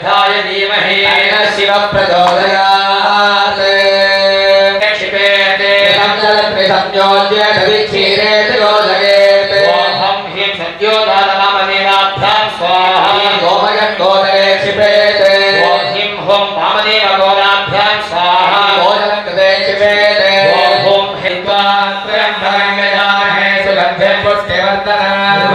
अनिरुद्धाय धीमहि शिव प्रचोदयात् क्षिपेते संयोज्य दविक्षीरे गोदयेत् ओम ह्रीं सद्योदाननामदेवाभ्यां स्वाहा गोमयं गोदये क्षिपेते ओम ह्रीं हों वामदेव गोदाभ्यां स्वाहा गोदयं कृते क्षिपेते ओम हित्वा त्र्यम्बकं यजामहे सुगन्धिं पुष्टिवर्धनम्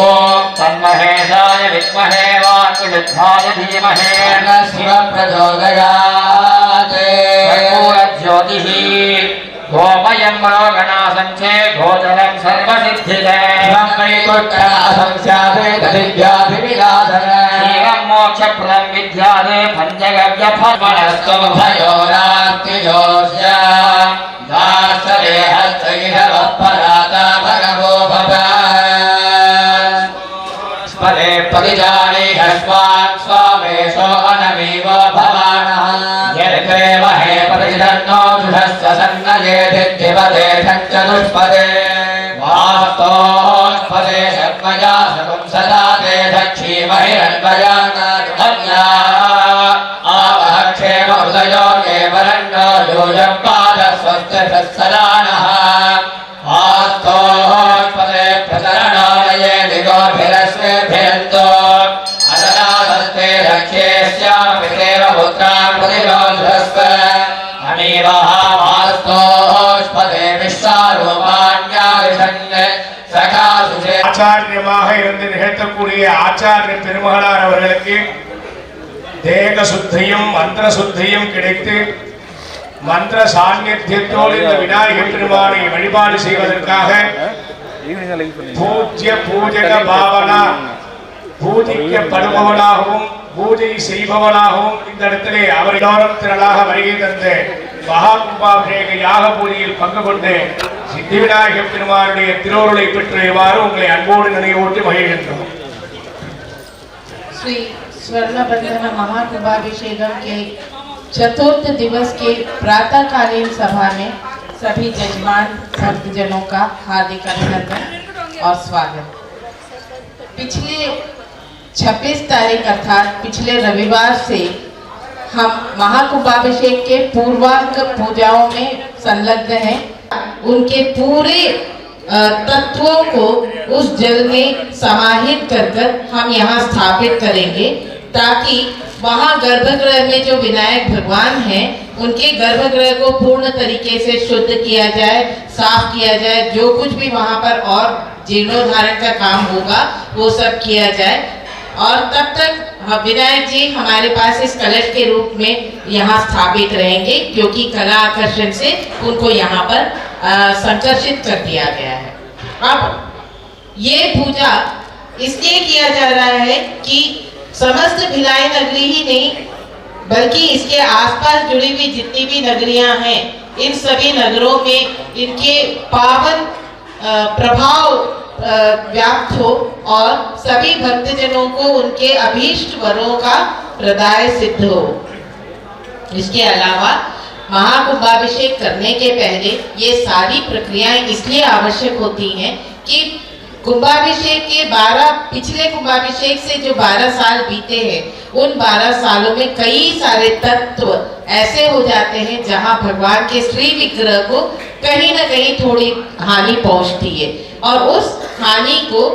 ओम तन्महेशाय विद्महे वाक्निरुद्धाय धीमहि शिव प्रचोदयात् कर्पूरज्योतिः गोमयं मनोगणासंख्ये गोचरं सर्वसिद्धिदे एवं मोक्षप्रदं विद्यादे पञ्चगव्यफलमस्तुभयोरात्रियोस्य दासदेहस्तैहवपराता भगवो भव स्मरे परिजाने हस्वान् स्वामेशो अनमेव भवानः यद्देवहे परिजन्नो जुषस्य सन्नयेदिद्धिपदे चतुष्पदे वास्तोष्पदे षड्मया सकुं सदा ते दक्षीमहिरन्वयानानुमन्या आवहक्षेम उदयो ये वरण्यो योजं पादस्वस्तिषत्सदानः वास्तोष्पदे प्रतरणालये दिगोभिरस्वेभिरन्तो अदनादस्ते रक्ष्येष्यामिदेव पुत्रान् प्रतिरोधस्व अमीवः वास्तोष्पदे विश्वारूपाण्याविषन् सखासुषे ஆச்சாரியமாக இருந்து நிகழ்த்தக்கூடிய ஆச்சாரிய பெருமகனார் அவர்களுக்கு தேக சுத்தியும் மந்திர சுத்தியும் கிடைத்து மந்திர சாநித்தியத்தோடு இந்த விநாயகர் பெருமானை வழிபாடு செய்வதற்காக பூஜ்ய பூஜக பாவனா பூஜிக்கப்படுபவனாகவும் பூஜை செய்பவனாகவும் இந்த இடத்திலே அவர் எல்லோரும் திரளாக வருகை தந்து மகா கும்பாபிஷேக யாக பூஜையில் பங்கு கொண்டு சித்தி விநாயகர் பெருமானுடைய திருவருளை பெற்றுவாறு உங்களை அன்போடு நினைவூட்டி மகிழ்கின்றோம். श्री स्वर्णबंधन महाकुंभाभिषेकम के चतुर्थ दिवस के प्रातःकालीन सभा में सभी जजमान भक्तजनों का हार्दिक अभिनंदन और स्वागत। पिछले 26 तारीख अर्थात पिछले रविवार से हम महाकुंभाभिषेक के पूर्वांग पूजाओं में संलग्न हैं। उनके पूरे तत्वों को उस जल में समाहित कर हम यहाँ स्थापित करेंगे ताकि वहाँ गर्भगृह में जो विनायक भगवान हैं उनके गर्भगृह को पूर्ण तरीके से शुद्ध किया जाए, साफ किया जाए, जो कुछ भी वहाँ पर और जीर्णोद्धारण का काम होगा वो सब किया जाए। और तब तक विनायक जी हमारे पास इस कलश के रूप में यहाँ स्थापित रहेंगे क्योंकि कला आकर्षण से उनको यहाँ पर संकर्षित कर दिया गया है। अब ये पूजा इसलिए किया जा रहा है कि समस्त भिलाई नगरी ही नहीं बल्कि इसके आसपास जुड़ी हुई जितनी भी नगरियां हैं, इन सभी नगरों में इनके पावन प्रभाव व्याप्त हो और सभी भक्तजनों को उनके अभीष्ट वरों का प्रदाय सिद्ध हो। इसके अलावा महाकुंभाभिषेक करने के पहले ये सारी प्रक्रियाएं इसलिए आवश्यक होती हैं कि कुंभाभिषेक के पिछले कुंभाभिषेक से जो 12 साल बीते हैं, उन 12 सालों में कई सारे तत्व ऐसे हो जाते हैं जहां भगवान के श्री विग्रह को कहीं ना कहीं थोड़ी हानि पहुंचती है, और उस हानि को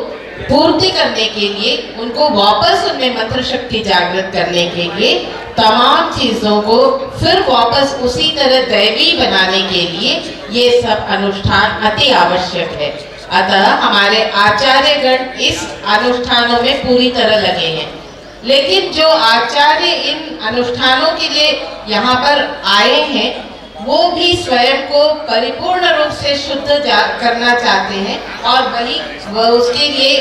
पूर्ति करने के लिए, उनको वापस उनमें मंत्र शक्ति जागृत करने के लिए, तमाम चीजों को फिर वापस उसी तरह दैवी बनाने के लिए ये सब अनुष्ठान अति आवश्यक है। अतः हमारे आचार्यगण इस अनुष्ठानों में पूरी तरह लगे हैं। लेकिन जो आचार्य इन अनुष्ठानों के लिए यहाँ पर आए हैं, वो भी स्वयं को परिपूर्ण रूप से शुद्ध करना चाहते हैं, और वह उसके लिए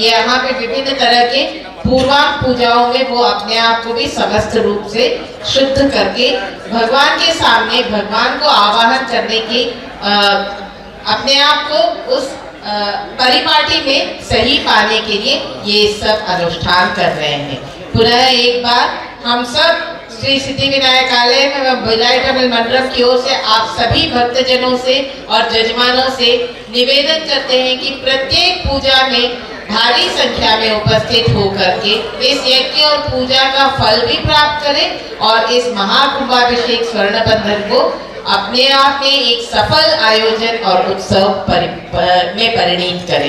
यहाँ पे विभिन्न तरह के पूर्वांग पूजाओं में वो अपने आप को भी समस्त रूप से शुद्ध करके भगवान के सामने भगवान को आवाहन करने की अपने आप को उस परिपाटी में सही पाने के लिए ये सब अनुष्ठान कर रहे हैं। पुनः एक बार हम सब श्री सिद्धि विनायकालय में भिलाई तमिल मंडलम की ओर से आप सभी भक्तजनों से और जजमानों से निवेदन करते हैं कि प्रत्येक पूजा में भारी संख्या में उपस्थित होकर के इस यज्ञ और पूजा का फल भी प्राप्त करें और इस महाकुंभाभिषेक स्वर्ण बंधन को अपने आप में एक सफल आयोजन और उत्सव में परिणित करें।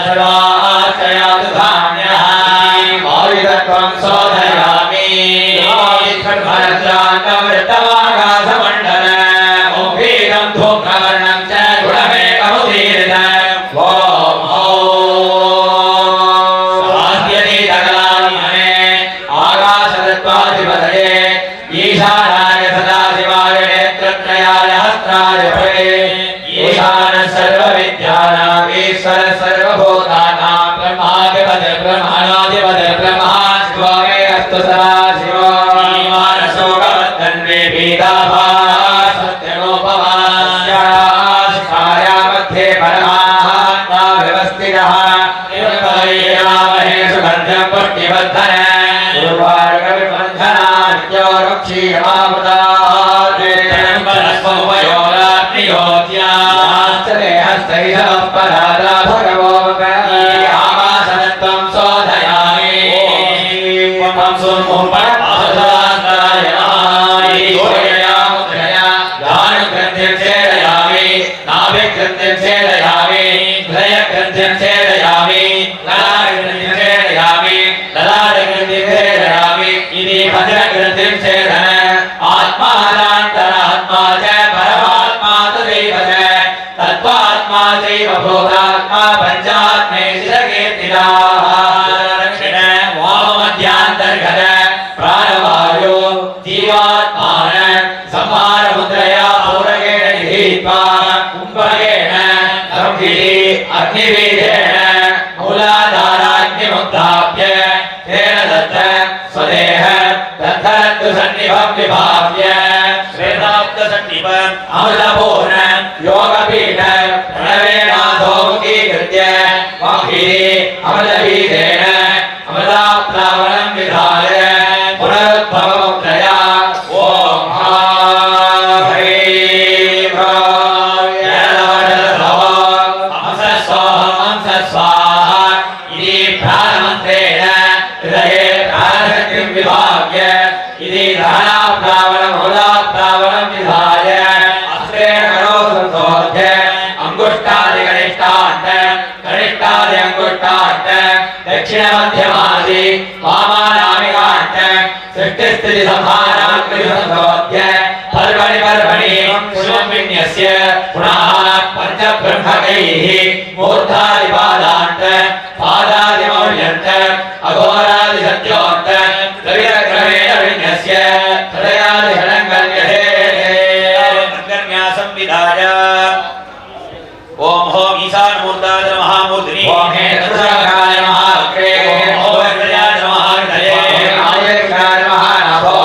सर्वाचयातु धान्यः आयुधत्वं शोधयामि ब्रह्मणाधिपति ब्रह्मा शिवो मे अस्तु सदा शिवो ईमानशोकवर्धन्वे पीताभा सत्यनोपमास्याया मध्ये परमात्मा व्यवस्थितः निर्भयेनामहे सुगन्धं पुष्टिवर्धन उर्वारुकविबन्धनाद्यो रक्षीयमामुदात्मयोराग्नियोत्याश्चरे हस्तैः परादा भगवो आवासनत्वं शोधयामि ॐ सुमुपराय मुद्रया गानग्रन्थिं छेदयामि नाभिग्रन्थिं छेदयामि हृदयग्रन्थिं छेदयामि ललाटग्रन्थिं छेदयामि ललाटग्रन्थिं छेदयामि इति भद्रग्रन्थिं छेदन आत्मानान्तरात्मा च परमात्मा तदैव च तत्त्वात्मा चैव भूतात्मा पञ्चात्मेशिरकीर्तिताः दक्षिण वाममध्यान्तर्गत प्राणवायो जीवात्मान संहारमुद्रया पौरगेण निहीत्वा कुम्भकेन अग्निवीर्येण मूलाधाराग्निमुद्धाप्य तेन दत्त स्वदेह दत्तरत्तुसन्निभं विभाव्य श्वेताब्दसन्निभम् अमृतपूर्ण योगपीठ प्रणवेनाथोमुखीकृत्य अमृतबीजेन अमृताप्लावनं विधाय पुनरुद्भवमुद्रया ॐ विभाग्य इति दहनाप्लावनं मूलाप्लावनं विधाय अस्त्रेण करो संशोध्य अंगुष्ठादिकनिष्ठान्त कनिष्ठादि अंगुष्ठान्त दक्षिणमध्यमादि वामानामिकान्त सृष्टिस्थिति संहाराग्नि संशोध्य पर्वणि पर्वणि पुष्पं विन्यस्य पुनः पञ्चब्रह्मकैः मूर्धादिपादान्त पादादिमौल्यन्त अघोरादिसत्योन्त द्रविडक्रमेण विन्यस्य हृदयादिषडङ्गन्यते संविधाय ओम होम ईशानमूर्ताय महामूर्तिनि ओम हे चतुराकाय महावक्रे ओम वज्रयाय महाहृदये ओम आयर्काय महानाभो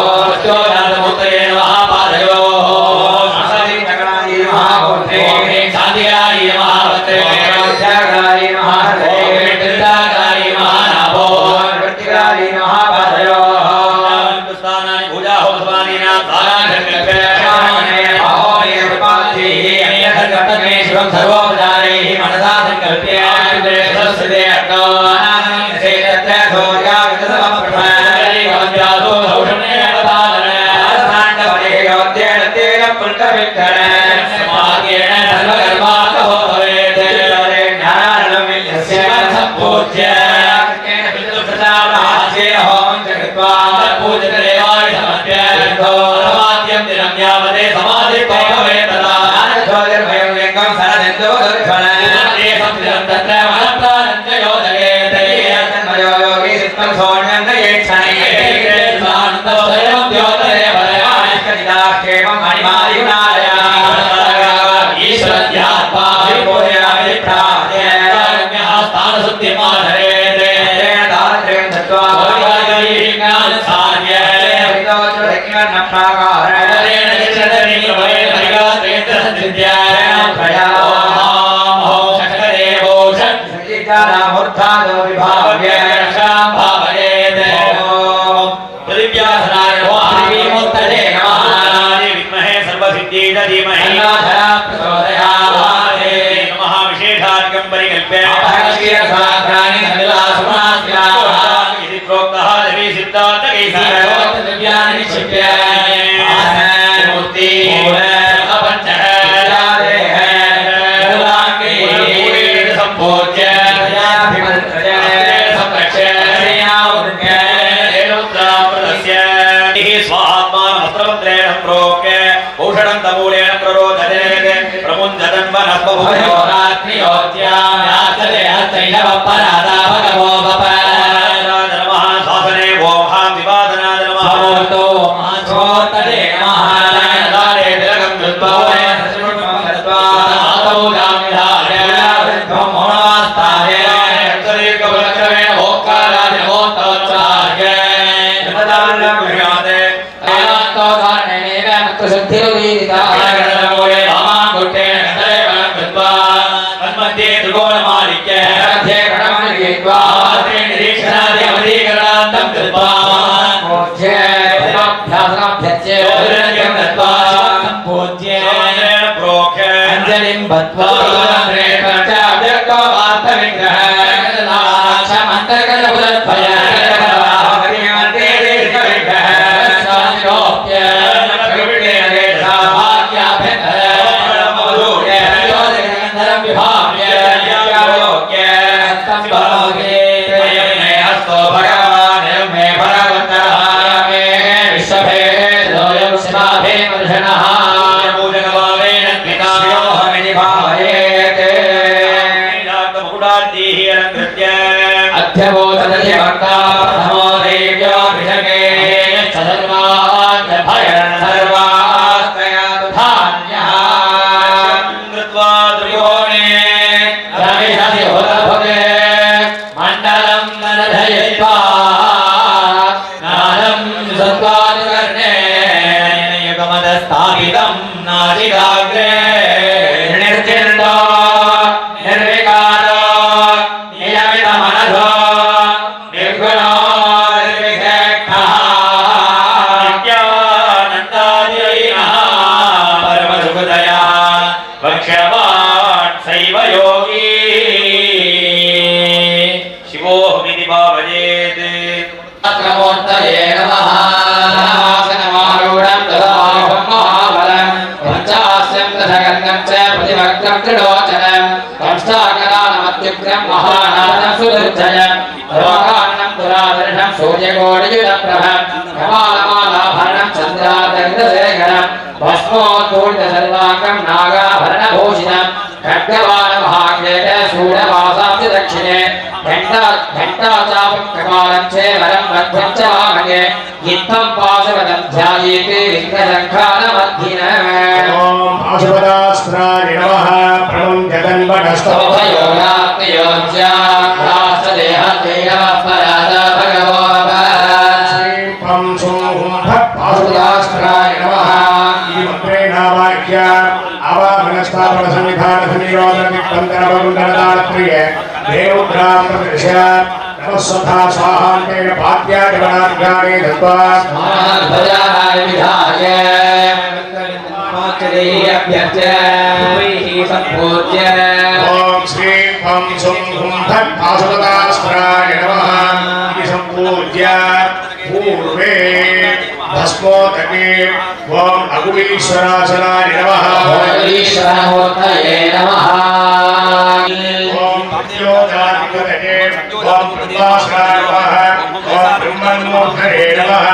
स्तोत्रमूर्तये महापादयो ओम असादिकराय महामूर्ते ओम हे शान्तिकाय महावक्रे ओम त्यागाय महाहृदये ओम त्रिदाकाय महानाभो ओम वृत्तिकाय महापादयो ओम दुस्तानानि पूजा होमस्वामीना दानाधर्मस्य शामने भावने उपाधि अन्यधर्ममे शिवं सर्वोपचारैः मनसा संकल्प्य आयुर्वेदस्ते अज्ञानानि तत्र धोर्या विदसमप्रभा भवत्यासो सौषणे अवधान आस्थाण्डवरे गवत्येन तेन पुल्कविद्धन समागेन सर्वकर्माकहो भवेत् ज्ञानारणं विल्यस्य सम्पूज्य तेन बिन्दुप्रसादहास्येन होमं च कृत्वा पूजकदेवाय समर्प्य समाद्यं दिनं यावते समाधितो भवेत् तदा ज्ञानज्योतिर्भयं लिङ्गं सरदिन्दो दर्शनं तत्र महत्तानन्द योजयेत् तन्मयो योगी चित्तं सौम्यं नयेक्षणैः द्योतये भयमानिष्कनिदाक्षेमं मणिमायुनालया ईश्वरध्यात्मा विपूजयामि प्राप्य स्थानशुद्धिमाधरेत् तेन दारिद्र्यं दत्त्वा ज्ञानसार्य नक्षाकारेण चित्रनिर्भये मूर्धादो विभाव्य रक्षां भावयेत् पृथिव्यासनाय मूर्तये नमः विद्महे सर्वसिद्धीद धीमहि तन्नो प्रचोदयात् नमः विशेषार्घ्यं परिकल्प्य अपहर्ष्यसाग्राणि सविलासमास्याः इति प्रोक्तः देवी सिद्धान्तकैः दिव्यानि निक्षिप्य मूर्ति पंचः संपूज्य स्वात्मानमस्त्रमन्त्रेण प्रोक्य भूषणं तमूलेन प्ररोदते प्रमुञ्जतन् वनस्पभूयोराग्नियोत्याम्याचले हस्तैषवपरादा भगवो वपरादाय नमः शासने वोहां विवादनाय नमः समूर्तो माच्छोत्तरे नमः नारायणारे तिलकं कृत्वा ससुष्मं कृत्वा आदौ जामिधाय वृद्धं मौनवास्ताय हस्तदीर्घबलक्रमेण भोक्का ध्यानं कृत्वा पूज्ये ध्यानाभ्यच्ये ध्यानं कृत्वा पूज्ये प्रोक्ष्य अंजलिं बद्ध्वा रेखचाव्यक्तो वास्तविग्रह क्षमन्तकलपुरद्वय दक्षिणे घंटाचापं कपालं चेवरं मध्यं च वामगे इत्थं पाशवदं ध्यायेते विघ्नसङ्खानमद्धिनः ओम पाशुपदास्त्राय नमः प्रणं जगन्मनस्तोभयोगात्मयोज्या राष्ट्रदेहतेन परादा भगवोऽभवत् श्रीं पं सुं भट् पाशुपदास्त्राय नमः ई मंत्रे नावाक्य आवाहनस्थापन संविधान संयोजन दिक्पन्तनवकुण्डलदान प्रिय देवग्राम प्रदर्श नमस्वथा स्वाहान्तेन पाद्यादिवनार्घ्यानि दत्त्वा महाध्वजाय विधाय मातृदेह्यभ्यर्च्य पुरीः सम्पूज्य ओम श्री पं सुं भट् पाशुपदास्त्राय नमः इति सम्पूज्य पूर्वे भस्मोदके ओम अगुलीश्वरासनाय नमः ईश्वरमूर्तये नमः ओम प्रत्योदादिपतये ओम ब्रह्मास्त्राय नमः ओम ब्रह्मन्मूर्तये नमः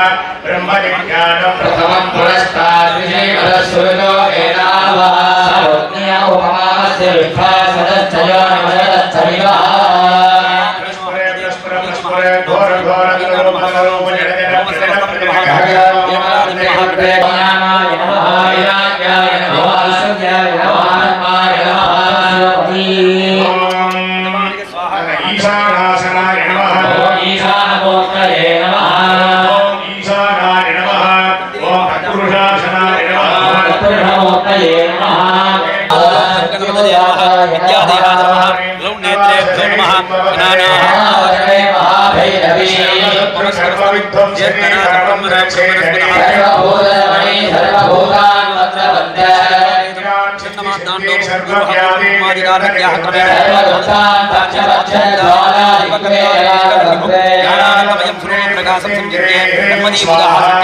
ब्रह्मविज्ञानं प्रथमं पुरस्तात् विषयमदस्सुरो एनावः सर्वज्ञ उपमास्य विश्वासदश्चयो नमदश्चविवः घोर घोर मनोरूप जगदेव ज्ञानाय नमः विराज्याय नमः आशुज्याय नमः आत्माय नमः ईशानासनाय नमः ओम ईशानमूर्तये नमः ओम ईशानाय नमः ओम तत्पुरुषासनाय नमः तत्पुरुषमूर्तये नमः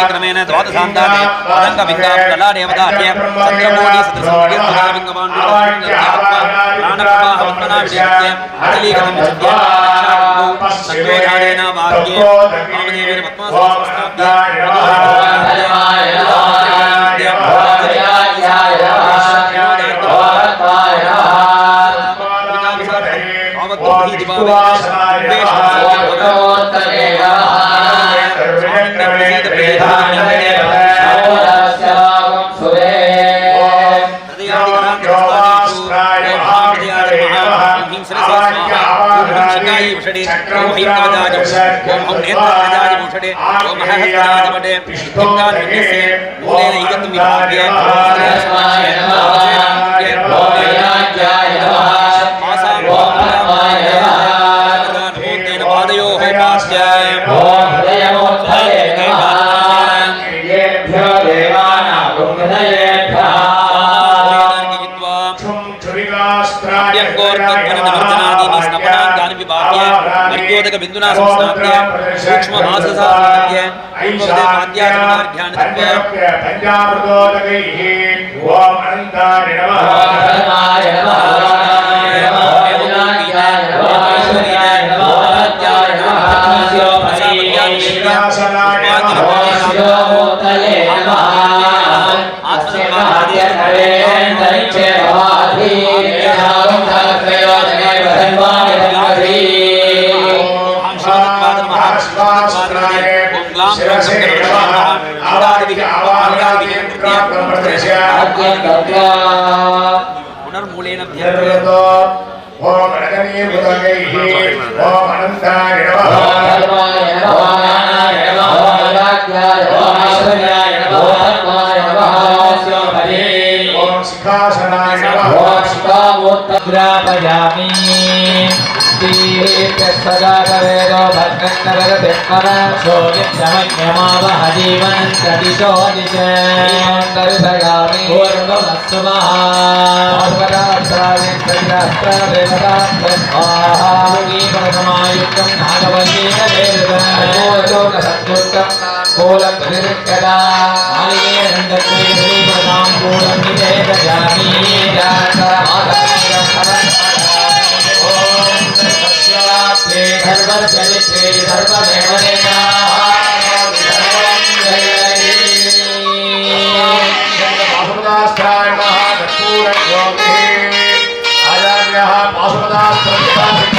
क्रमेण द्वादशान्तादे अदङ्ग विद्या प्रलादेवदार्य चन्द्रमौळि सदृशविद्याविङ्गमाण्डुप्राणप्रवाहवन्दनाभिषेक्य अचलीगतं विचित्य सद्योजानेन वाक्ये वामदेवेन पद्मासनसहस्राब्दे ओम बिन्दुना संस्थाप्य सूक्ष्म आससा संस्थाप्य पूर्वोदय पाद्याचमनार्घ्यान् तर्प्य पंचामृतोदकैः ओम अनन्ताय नमः धर्माय नमः विनाशाय नमः ऐश्वर्याय नमः आद्याय नमः शिवासनाय नमः शिवमूर्तये नमः आत्मनाद्यन्तरिक्षे भवाधि यावं धर्मप्रयोजने वधन्वानि धर्मधि पुनर्मूलेन ओम रजनी बुधगैः ओम अनन्ताय नमः धर्माय नमः ज्ञानाय नमः वाक्याय नमः ऐश्वर्याय नमः धर्माय नमः शिवमूर्तये ओम सिंहासनाय नमः ओम शिवामूर्तग्रापयामि सदावेदो भद्रन्नवरभिस्मराक्षो यज्ञमज्ञमावह जीवनन्तदिशो दिशेन्दविभगामि पूर्वमस्सुमः स्वाहायुक्तं नागवल्लीन वेदोकसंयुक्तं कोलकविरुक्यदा मालिकेरन्दत्वेदां पूर्णं निवेदयामि धर्मचरित्रे धर्ममेव पाशुपदास्थाय नमः कर्पूरज्योतिः आचार्यः पाशुपदास्त्रं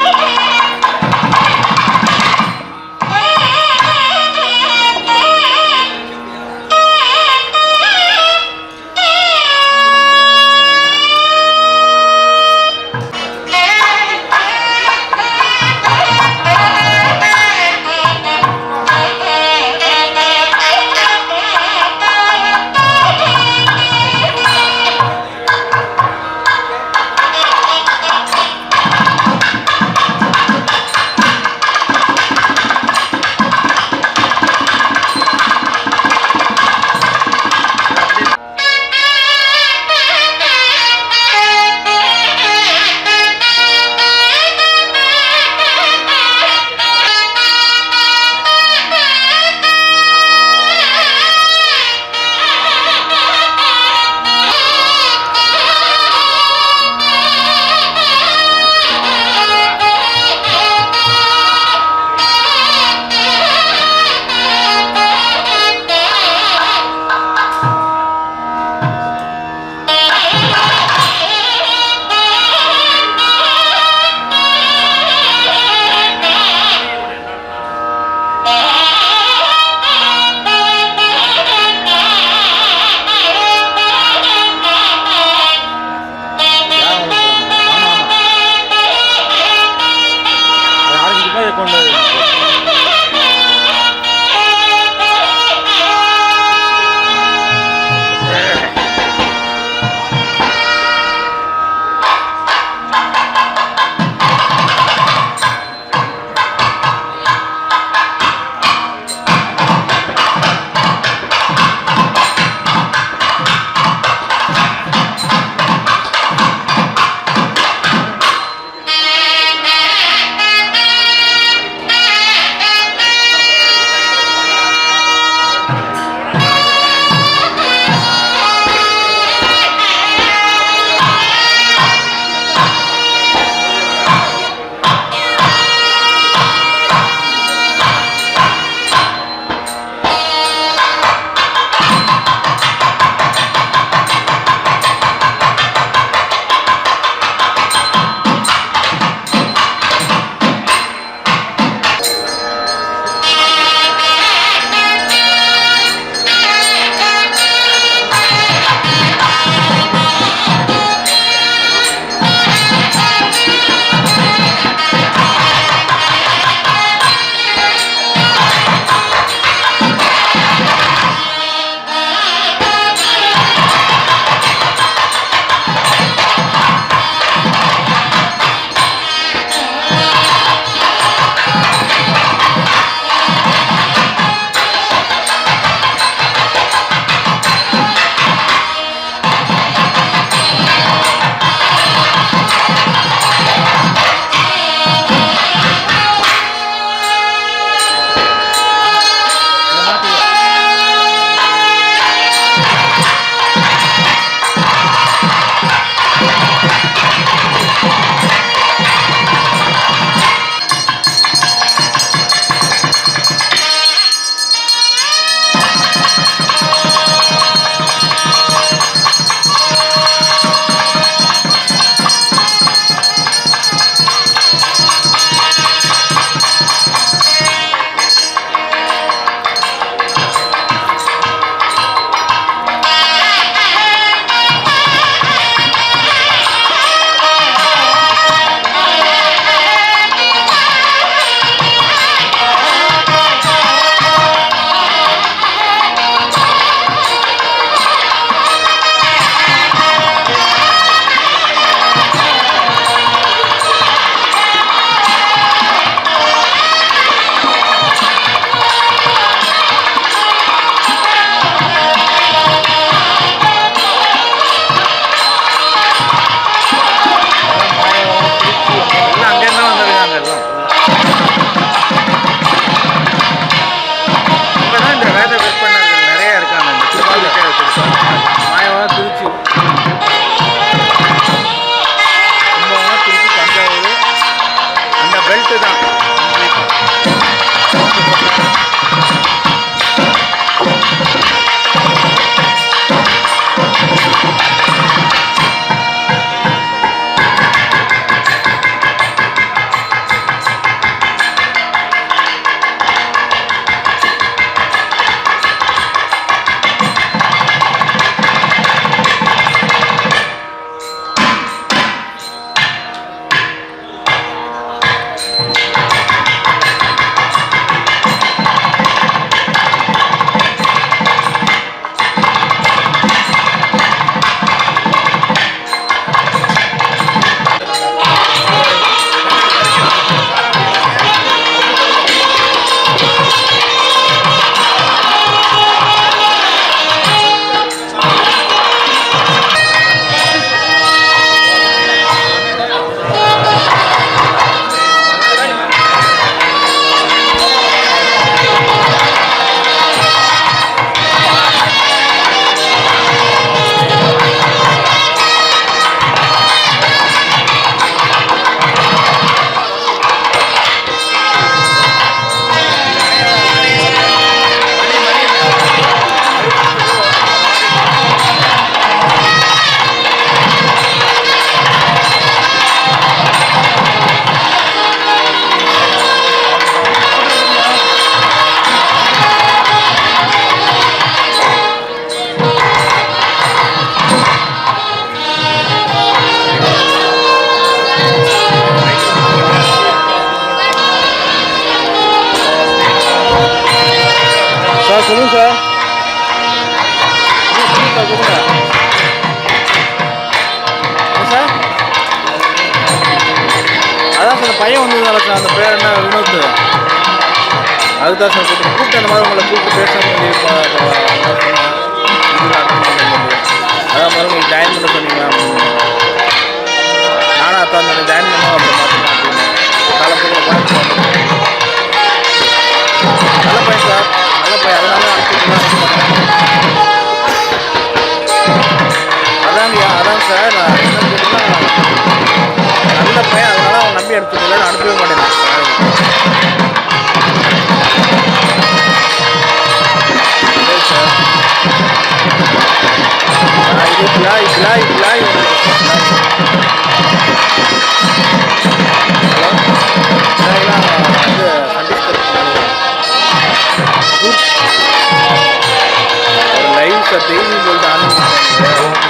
சார் அந்த பேர் என்ன வினோத் அதுதான் சார் கூப்பிட்டு அந்த மாதிரி உங்களை கூப்பிட்டு பேசணும் சொல்லி அதான் மாதிரி உங்களுக்கு ஜாயின் பண்ண சொன்னீங்க நானும் அதான் ஜாயின் பண்ணோம் அப்புறம் பார்த்துக்கலாம் அப்படின்னு காலப்போக்கில் நல்ல பையன் சார் நல்ல பையன் அதனால அதான் சார் நான் என்ன கேட்டீங்கன்னா நல்ல பையன் அதனால அவன் நம்பி அனுப்பிச்சுடல நான் அனுப்பவே மாட்டேன் சார் இது பிளாய் ஹலோ லைவ் சார் டெய்லி சொல்லிட்டு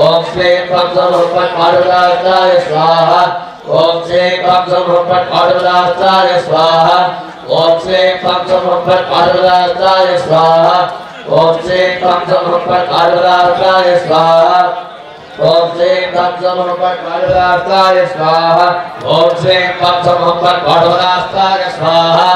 ओम श्री पंचमोपट पार्वदास्ताय स्वाहा ओम श्री पंचमोपट पार्वदास्ताय स्वाहा ओम श्री पंचमोपट पार्वदास्ताय स्वाहा ओम श्री पंचमोपट पार्वदास्ताय स्वाहा ओम श्री पंचमोपट पार्वदास्ताय स्वाहा ओम श्री पंचमोपट पार्वदास्ताय स्वाहा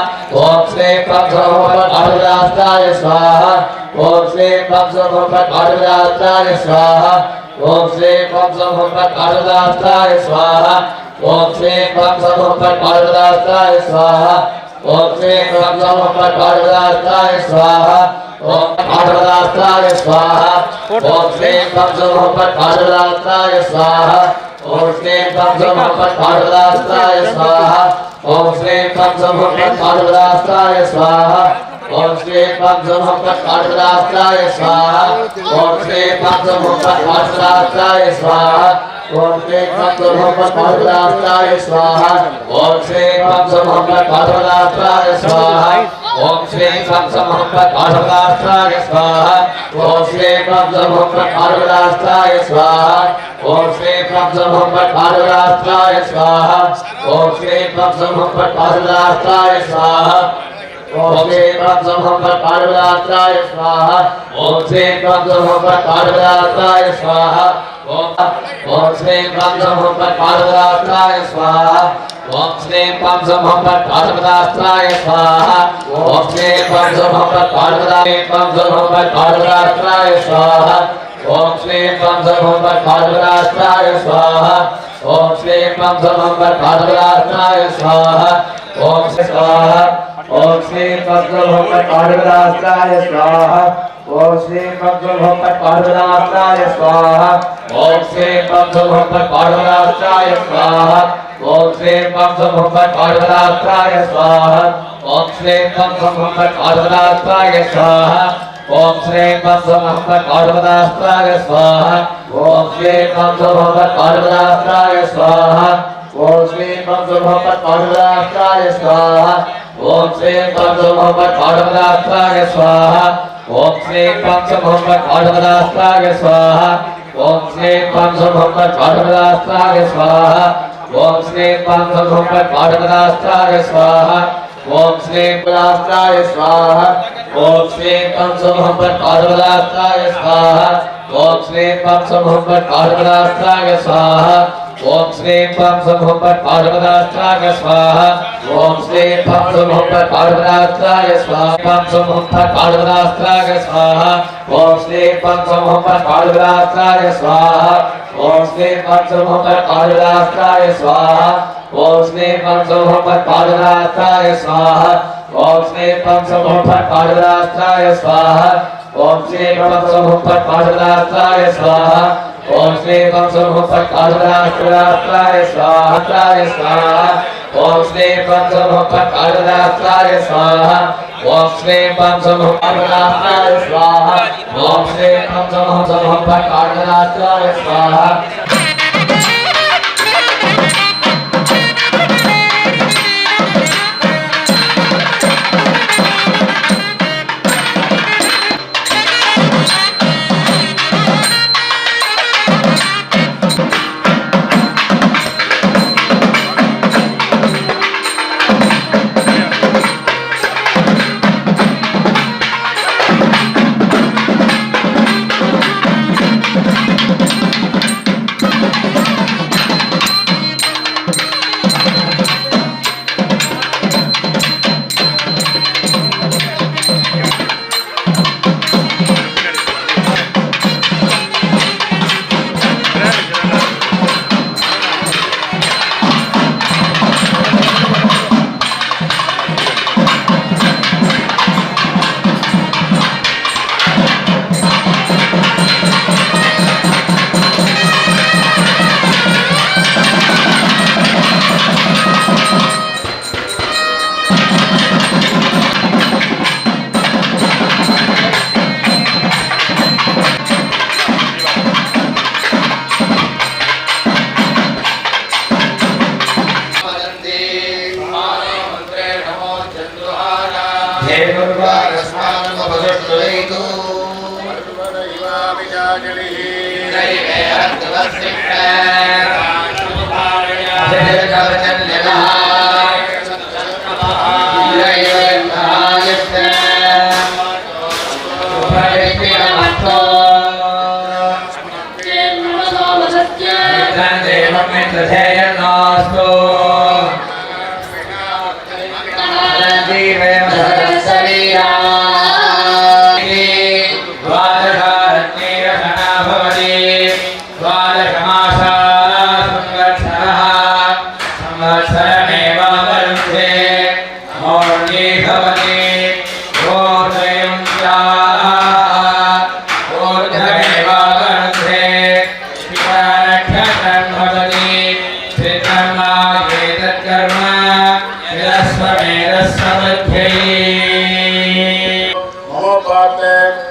ओम श्री पंचमोपट पार्वदास्ताय स्वाहा ओम श्री पंचमोपट पार्वदास्ताय स्वाहा ओम श्री पंचमोपट पार्वदास्ताय स्वाहा ओम श्री पंचमोपट पार्वदास्ताय स्वाहा ओम श्री पंचमोपट पार्वदास्ताय स्वाहा ओम पार्वदास्ताय स्वाहा ओम श्री पंचमोपट पार्वदास्ताय स्वाहा ओम श्री पंचमोपट पार्वदास्ताय स्वाहा ओम श्री पंचमोपट पार्वदास्ताय स्वाहा ओम श्री पंचमोपट पार्वदास्ताय स्वाहा ओम श्री पंचमोपट पार्वदास्ताय स्वाहा ओम श्री पंचमोपट पार्वदास्ताय स्वाहा ओम श्री पंचमोपट पार्वदास्ताय स्वाहा ओम श्री पंचमोपट पार्वदास्ताय स्वाहा ओम श्री पंचमोपट पार्वदास्ताय स्वाहा ओम श्री पंचमोपट पार्वदास्ताय स्वाहा ओम श्री पंचमोपट पार्वदास्ताय स्वाहा ओम श्री पंचमोपट पार्वदास्ताय स्वाहा ओम श्री पंचमोपट पार्वदास्ताय स्वाहा ओम श्री पंचमोपट पार्वदास्ताय स्वाहा ओम श्री पंचमोपट पार्वदास्ताय स्वाहा ओम श्री पंचमोपट पार्वदास्ताय स्वाहा ओम श्री पंचमोपट पार्वदास्ताय स्वाहा ओम श्री पंचमोपट पार्वदास्ताय स्वाहा ओम श्री स्वाहा ओम श्री पंचमोपट पार्वदास्ताय स्वाहा ओम श्री पंचमोपट पार्वदास्ताय स्वाहा ओम श्री पंचमोपट पार्वदास्ताय स्वाहा ओम श्री पंचमोपट पार्वदास्ताय स्वाहा ओम श्री पंचमोपट पार्वदास्ताय स्वाहा ओम श्री पंचमोपट पार्वदास्ताय स्वाहा ओम श्री पंचमोपट पार्वदास्ताय स्वाहा ओम श्री पंचमोपट पार्वदास्ताय स्वाहा ओम श्री पंचमोपट पार्वदास्ताय स्वाहा ओम श्री पंचमोपट पार्वदास्ताय स्वाहा ओम श्री पंचमोपट पार्वदास्ताय स्वाहा ओम श्री पंचमोपट पार्वदास्ताय स्वाहा ओम श्री पार्वदास्ताय स्वाहा ओम श्री पंचमोपट पार्वदास्ताय स्वाहा ओम श्री पंचमोपट पार्वदास्ताय स्वाहा ओम श्री पंचमोपट पार्वदास्ताय स्वाहा ओम श्री पंचमोपट पार्वदास्ताय स्वाहा पंचमोपट पार्वदास्ताय स्वाहा ओम श्री पंचमोपट पार्वदास्ताय स्वाहा ओम श्री पंचमोपट पार्वदास्ताय स्वाहा ओम श्री पंचमोपट पार्वदास्ताय स्वाहा ओम श्री पंचमोपट पार्वदास्ताय स्वाहा ओम श्री पंचमोपट पार्वदास्ताय स्वाहा ओम श्री पंचमोपट पार्वदास्ताय स्वाहा ओम श्री पंचमोपट पार्वदास्ताय स्वाहा ओम श्री पंचमोपट पार्वदास्ताय स्वाहा ओम श्री पंचमोपट पार्वदास्ताय स्वाहा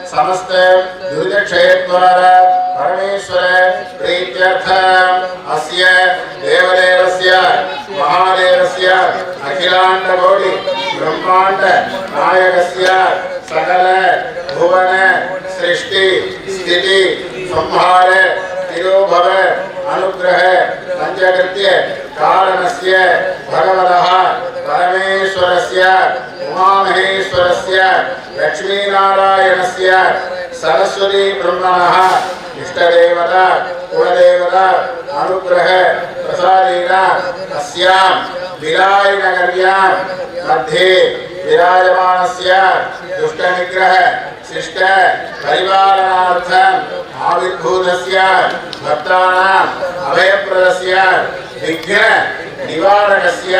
समस्त दुर्गक्षयद्वार परमेश्वर प्रीत्यर्थ अस्य देवदेवस्य महादेवस्य अखिलाण्डकोटि ब्रह्माण्ड नायकस्य सकल भुवन सृष्टि स्थिति संहार तिरोभव अनुग्रह पंचकृत्य कारणस्य भगवतः परमेश्वरस्य उमामहेश्वरस्य लक्ष्मीनारायणस्य सरस्वती ब्रह्मणः इष्टदेवता कुलदेवता अनुग्रह प्रसादेन अस्यां विलायनगर्यां मध्ये विराजमानस्य दुष्टनिग्रह शिष्ट परिवारणार्थम् आविर्भूतस्य भक्तानाम् अभयप्रदस्य विघ्न निवारकस्य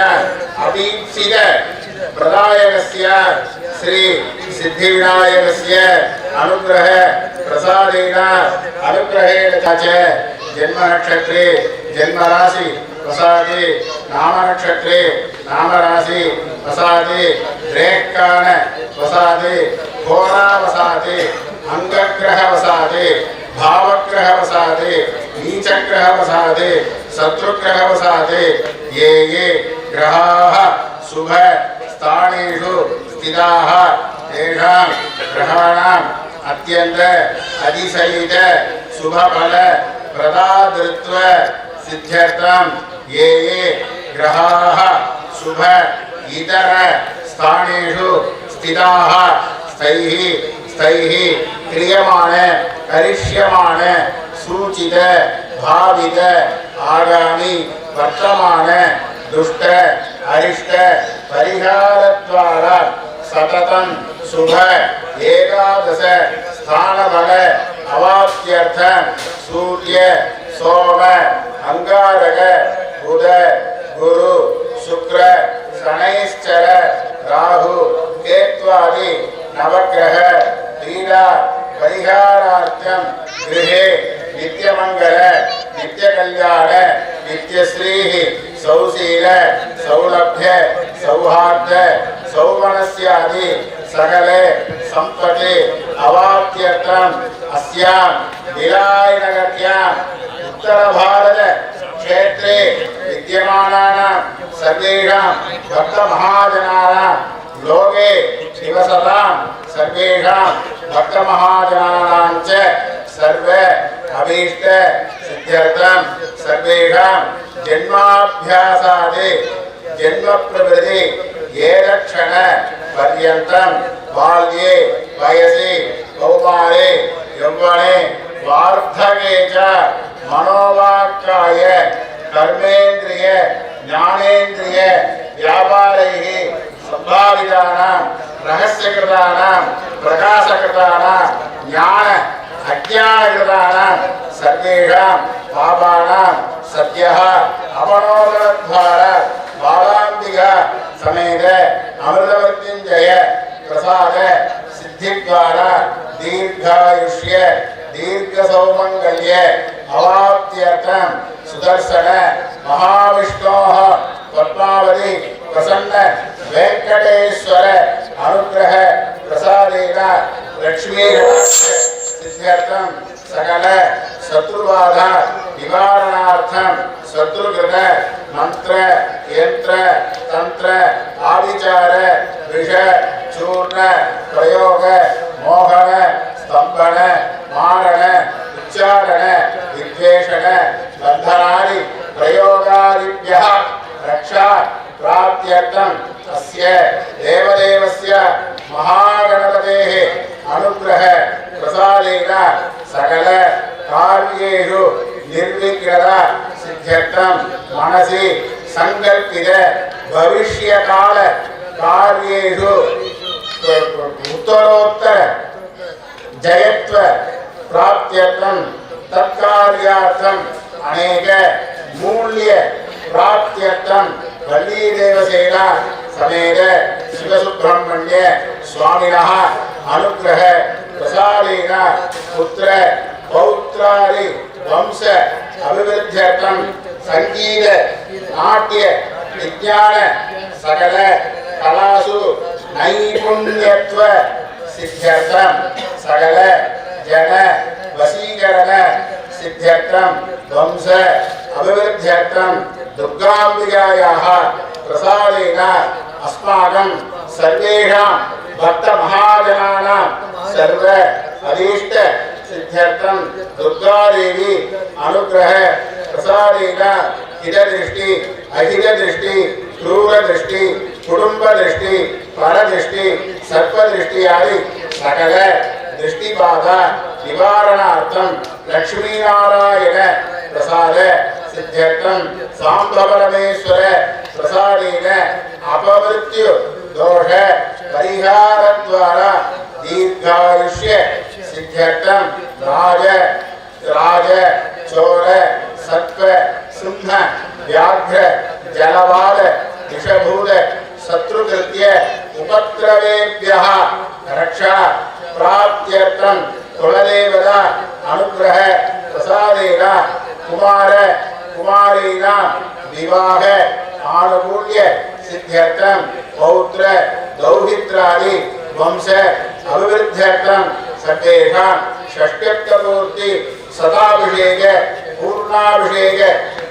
अभीप्सित प्रदायकस्य श्री सिद्धिविनायकस्य अनुग्रह प्रसादेन अनुग्रहेण च जन्म नक्षत्रे जन्म राशि प्रसादे नाम नक्षत्रे नाम राशि प्रसादे रेक्कान प्रसादे घोरा प्रसादे अंगग्रह प्रसादे भावग्रह प्रसादे नीचग्रह प्रसादे शत्रुग्रह प्रसादे ये ग्रहाः शुभ स्थानेषु स्थिताः तेषां ग्रहाणाम् अत्यन्त अतिशयित शुभफल प्रदातृत्व सिद्ध्यर्थं ये ग्रहाः शुभ इतर स्थानेषु स्थिताः स्थैः क्रियमाण करिष्यमाण सूचित भावित आगामी वर्तमान दुष्ट अरिष्ट परिहारद्वारा सततं शुभ एकादश स्थानबल अवाप्त्यर्थं सूर्य सोम अंगारक बुध गुरु शुक्र शनैश्चर राहु केत्वादि नवग्रह क्रीडा परिहारार्थं गृहे नित्यमंगल नित्यकल्याण नित्यश्रीः सौशील सौलभ्य सौहार्द सौमनस्यादि सकल संपत्ति अवाप्त्यर्थं अस्यां विलायनगर्यां उत्तर भारत क्षेत्रे विद्यमानानां सर्वेषां भक्तमहाजनानां लोके निवसतां सर्वेषां भक्तमहाजनानां च सर्व अभीष्ट सिद्ध्यर्थं सर्वेषां जन्माभ्यासादि जन्म प्रवृत्ति ये रक्षण पर्यन्तं बाल्ये वयसि कौमारे यौवने वार्धके च मनोवाक्काय कर्मेन्द्रिय ज्ञानेन्द्रिय व्यापारैः संभावितानां रहस्यकृतानां प्रकाशकृतानां ज्ञान अज्ञानकृतानां सर्वेषां पापानां सद्यः अपनोदनद्वारा बालाम्बिका समेत अमृतमृत्युञ्जय प्रसाद सिद्धिद्वारा दीर्घायुष्य दीर्घसौमङ्गल्य अवाप्त्यर्थं सुदर्शन महाविष्णोः पद्मावती प्रसन्न वेंकटेश्वर अनुग्रह प्रसादेन लक्ष्मी सिद्ध्यर्थं सकल शत्रुबाधा निवारणार्थं शत्रुकृत मंत्र यंत्र तंत्र आविचार विष चूर्ण प्रयोग मोहन स्तंभन मारण उच्चारण विद्वेषण बंधनादि प्रयोगादिभ्यः रक्षा प्राप्त्यर्थम् अस्य देवदेवस्य महागणपतेः अनुग्रह प्रसादेन सकल कार्येषु निर्विघ्न सिद्ध्यर्थं मनसि संकल्पित भविष्यकाल कार्येषु उत्तरोत्तर जयत्व प्राप्त्यर्थं तत्कार्यार्थं अनेक मूल्य प्राप्त्यर्थं वल्ली देवसेना समेत शिवसुब्रह्मण्य स्वामिनः अनुग्रह प्रसादेन पुत्र पौत्रादि वंश अभिवृद्ध्यर्थं संगीत नाट्य विज्ञान सकल कलासु नैपुण्यत्व सिद्ध्यर्थं सकल जन वशीकरण सिद्ध्यर्थं वंश अभिवृद्ध्यर्थं दुर्गाम्बिकायाः प्रसादेन अस्माकं सर्वेषां भक्तमहाजनानां सर्व अभीष्ट सिद्ध्यर्थं दुर्गादेवी अनुग्रह प्रसादेन हितदृष्टि अहितदृष्टि क्रूरदृष्टि कुटुम्बदृष्टि परदृष्टि सर्पदृष्टि आदि सकल दृष्टिबाधा निवारणार्थं लक्ष्मीनारायण प्रसाद सिद्ध्यर्थं सांबपरमेश्वर प्रसादेन अपमृत्यु दोष परिहार द्वारा दीर्घायुष्य सिद्ध्यर्थं राज चोर सर्प सिंह व्याघ्र जलवाल विषभूत शत्रुकृत्य उपद्रवेभ्यः रक्षा प्राप्त्यर्थं कुलदेवता अनुग्रह प्रसादेन कुमार कुमारीना विवाह आनुकूल्य सिद्ध्यर्थं पौत्र दौहित्रादि वंश अभिवृद्ध्यर्थं सर्वेषां षष्ट्यर्थपूर्ति शताभिषेक पूर्णाभिषेक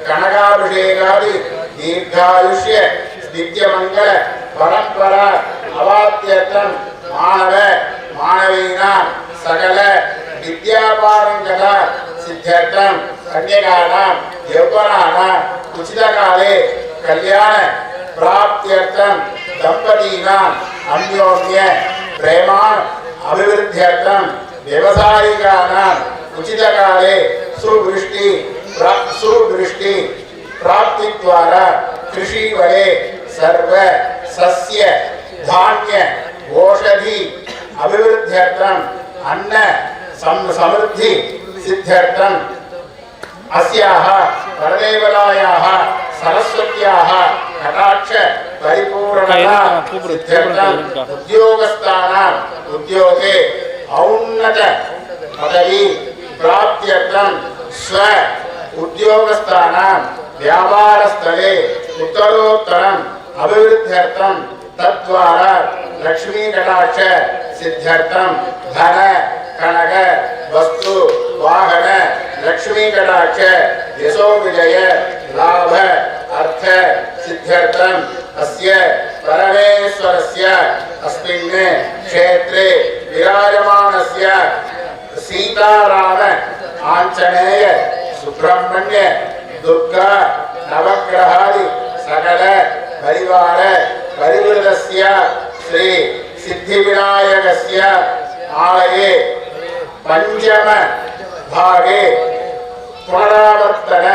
कनकाभिषेकादि दीर्घायुष्य नित्यमंगल परंपरा अवाप्त्यर्थं मानव मानवीनां सकल विद्यापारंगता सिद्ध्यर्थं कन्यकानां यौवनानां उचितकाले कल्याण प्राप्त्यर्थं दंपतीनां अन्योन्य प्रेमान् अभिवृद्ध्यर्थं व्यवसायिकानां उचितकाले सुवृष्टि प्राप्ति द्वारा कृषि वले सर्व सस्य धान्य औषधि अभिवृद्ध्यर्थं अन्न समृद्धि सिद्ध्यर्थं अस्याः परदेवतायाः सरस्वत्याः कटाक्ष परिपूर्णता सिद्ध्यर्थं उद्योगस्थानाम् उद्योगे औन्नत पदवी प्राप्त्यर्थं स्व उद्योगस्थानां व्यापारस्थले उत्तरोत्तरम् अभिवृद्ध्यर्थं तद्वारा लक्ष्मी कटाक्ष सिद्ध्यर्थं धन कनक वस्तु वाहन लक्ष्मी कटाक्ष यशो विजय लाभ अर्थ सिद्ध्यर्थं अस्य परमेश्वरस्य अस्मिन् क्षेत्रे विराजमानस्य सीताराम आंजनेय सुब्रह्मण्य दुर्गा नवग्रहादि सकल परिवार परिवृतस्य श्री सिद्धिविनायकस्य आलये पंचम भागे पुनरावर्तन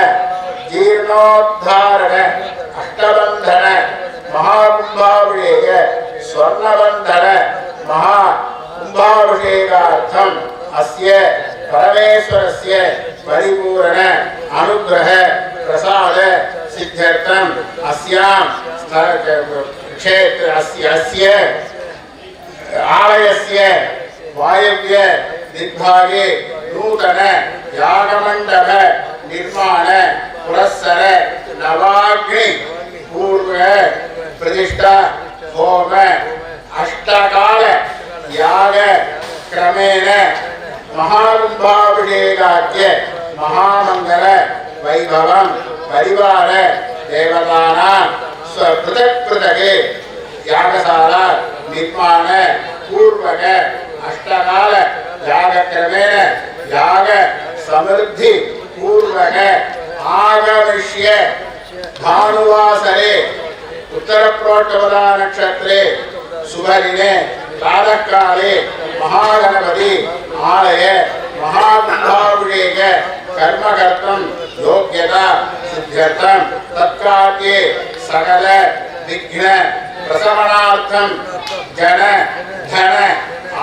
जीर्णोद्धारण अष्टबंधन महाकुंभाभिषेक स्वर्णबंधन महाकुंभाभिषेकार्थम् अस्य परमेश्वरस्य परिपूर्ण अनुग्रह प्रसाद सिद्ध्यर्थं अस्यां क्षेत्र अस्य आलयस्य वायव्य दिग्भागे नूतन यागमण्डप निर्माण पुरस्सर नवाग्नि पूर्व प्रतिष्ठा होम अष्टकाल याग क्रमेण महाकुंभाभिषेकाख्य महामंगल वैभवं परिवार देवतानां पृथक् पृथक् यागशाला निर्माण पूर्वक अष्टकाल याग क्रमेण याग समृद्धि पूर्वक आगमिष्य भानुवासरे उत्तर प्रोट्टवदा नक्षत्रे शुभदिने प्रातः काले महागणपति आलय महाकुंभाभिषेक कर्मकर्तम योग्यता सिद्ध्यर्थम तत्कार्ये सकल विघ्न प्रशमनार्थम जन धन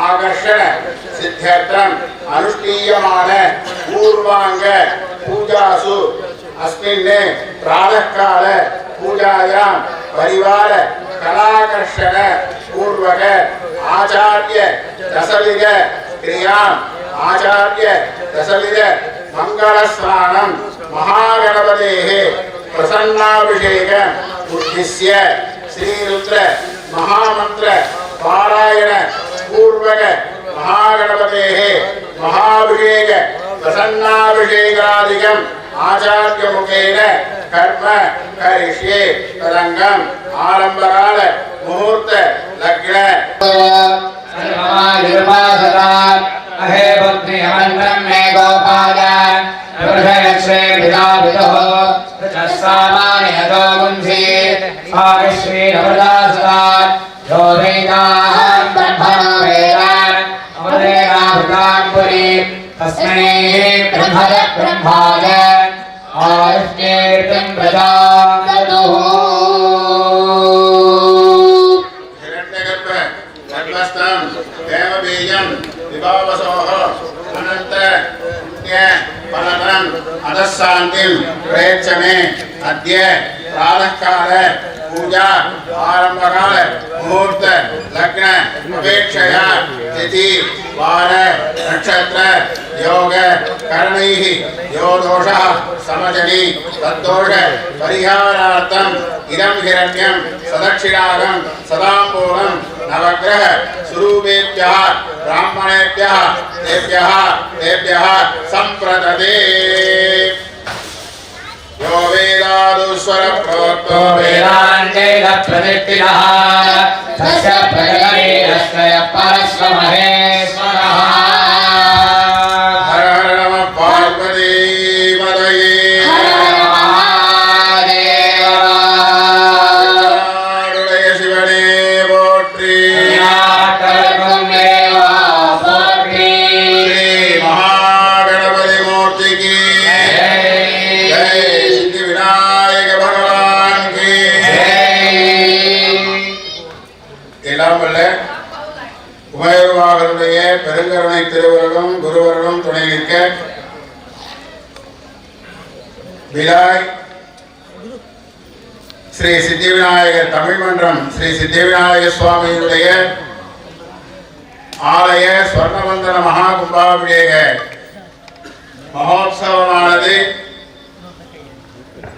आकर्षण सिद्ध्यर्थम अनुष्ठीयमान पूर्वांग पूजासु अस्मिन् प्रातः काल पूजायां परिवार कलाकर्षण पूर्वक आचार्य दशविध क्रियां आचार्य दशविध मंगल स्नानं महागणपतेः प्रसन्नाभिषेक उद्दिश्य श्रीरुद्र महामंत्र पारायण पूर्वक महागणपतेः महाभिषेक प्रसन्नाभिषेकादिकम् आचार्य मुखेन कर्म करिष्ये तदंगम आरंभकाल मुहूर्त लग्न अहे पुत्री अमन्त्रं मे गोपाल प्रभृक्षे विदाभिदो प्रचस्सामानि अदो गुंसी आश्री नवदासदात् यो वेदाहं ब्रह्मणो वेदान् अमरेणाभितां पुरी तस्मै ब्रह्माय आयुष्येर्तं प्रदातुः हिरण्यगर्भ गर्भस्थं देवबीजं विभावसोः अनंत पुण्य फलनं अधशान्तिं प्रयच्छ मे अद्य प्रातःकाल पूजा आरंभकाल मुहूर्त लग्न अपेक्षया तिथि वार नक्षत्र योग करणैः यो दोषः समजनि तद्दोष परिहारार्थम् इदं हिरण्यं सदक्षिणागं सदाम्बूलं नवग्रह स्वरूपेभ्यः ब्राह्मणेभ्यः तेभ्यः सम्प्रदते यो वेदादुस्वर प्रोक्तो वेदान्तेन प्रतिष्ठितः तस्य प्रगतिरस्य परस्वमहेश्वरः हर हर नमः पार्वती पतये नारुடைய சிவனே போற்றி போற்றி ஸ்ரீ மகாகணபதி மூர்த்திக்கு जय सिद्धि विनायक भगवान की எல்லாம் வல்ல உமையருவாகருடைய பெருங்கருணை திருவருளும் குருவருளும் துணை நிற்க விலாய் ஸ்ரீ சித்தி விநாயகர் தமிழ் மன்றம் ஸ்ரீ சித்தி விநாயகர் சுவாமியினுடைய ஆலய ஸ்வர்ணவந்தன மகா கும்பாபிஷேக மகோத்சவமானது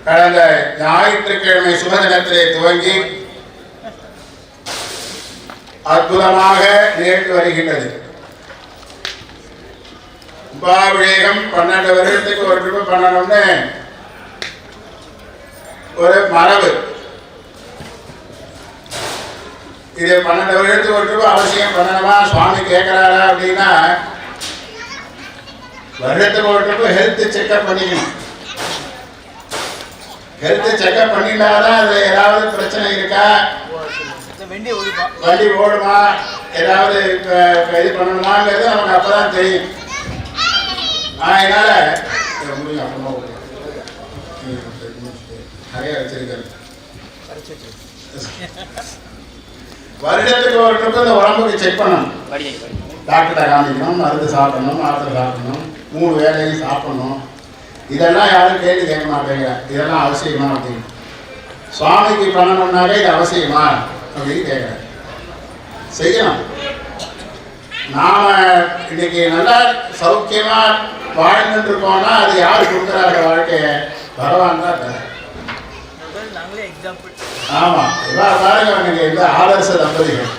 கடந்த ஞாயிற்றுக்கிழமை சுபதினத்திலே துவங்கி அற்புதமாக நிகழ்ந்து வருகின்றது. கும்பாபிஷேகம் 12 வருடத்துக்கு ஒரு ட்ரிப் பண்ணணும்னு ஒரு மரபு. இது 12 வருடத்துக்கு ஒரு ட்ரிப் அவசியம் பண்ணணுமா சுவாமி கேட்கிறாரா அப்படின்னா வருடத்துக்கு ஒரு ட்ரிப் ஹெல்த் செக்அப் பண்ணிக்கணும். ஹெல்த் செக்அப் பண்ணிட்டாதான் அதுல ஏதாவது பிரச்சனை இருக்கா, வண்டி ஓடுமா, ஏதாவது இது பண்ணணுமாங்கிறது நமக்கு அப்பதான் தெரியும். அதனால நிறைய வச்சிருக்காரு. வருடத்துக்கு ஒரு ட்ரிப் இந்த உடம்புக்கு செக் பண்ணணும். டாக்டர்கிட்ட காமிக்கணும், மருந்து சாப்பிடணும், மாத்திரை சாப்பிடணும், 3 வேளையும் சாப்பிடணும். இதெல்லாம் யாரும் கேள்வி கேட்க மாட்டேங்க. இதெல்லாம் அவசியமா அப்படின்னு சுவாமிக்கு பண்ணணும்னாலே இது அவசியமா அப்படின்னு கேட்குறேன். செய்யணும். நாம இன்னைக்கு நல்லா சௌக்கியமா வாழ்ந்துட்டு இருக்கோம்னா அது யாரு கொடுக்குறாங்க வாழ்க்கையை? பகவான் தான் தர. ஆமா, இவ்வளோ பாருங்க. எனக்கு இந்த ஆதர்ச தம்பதிகள்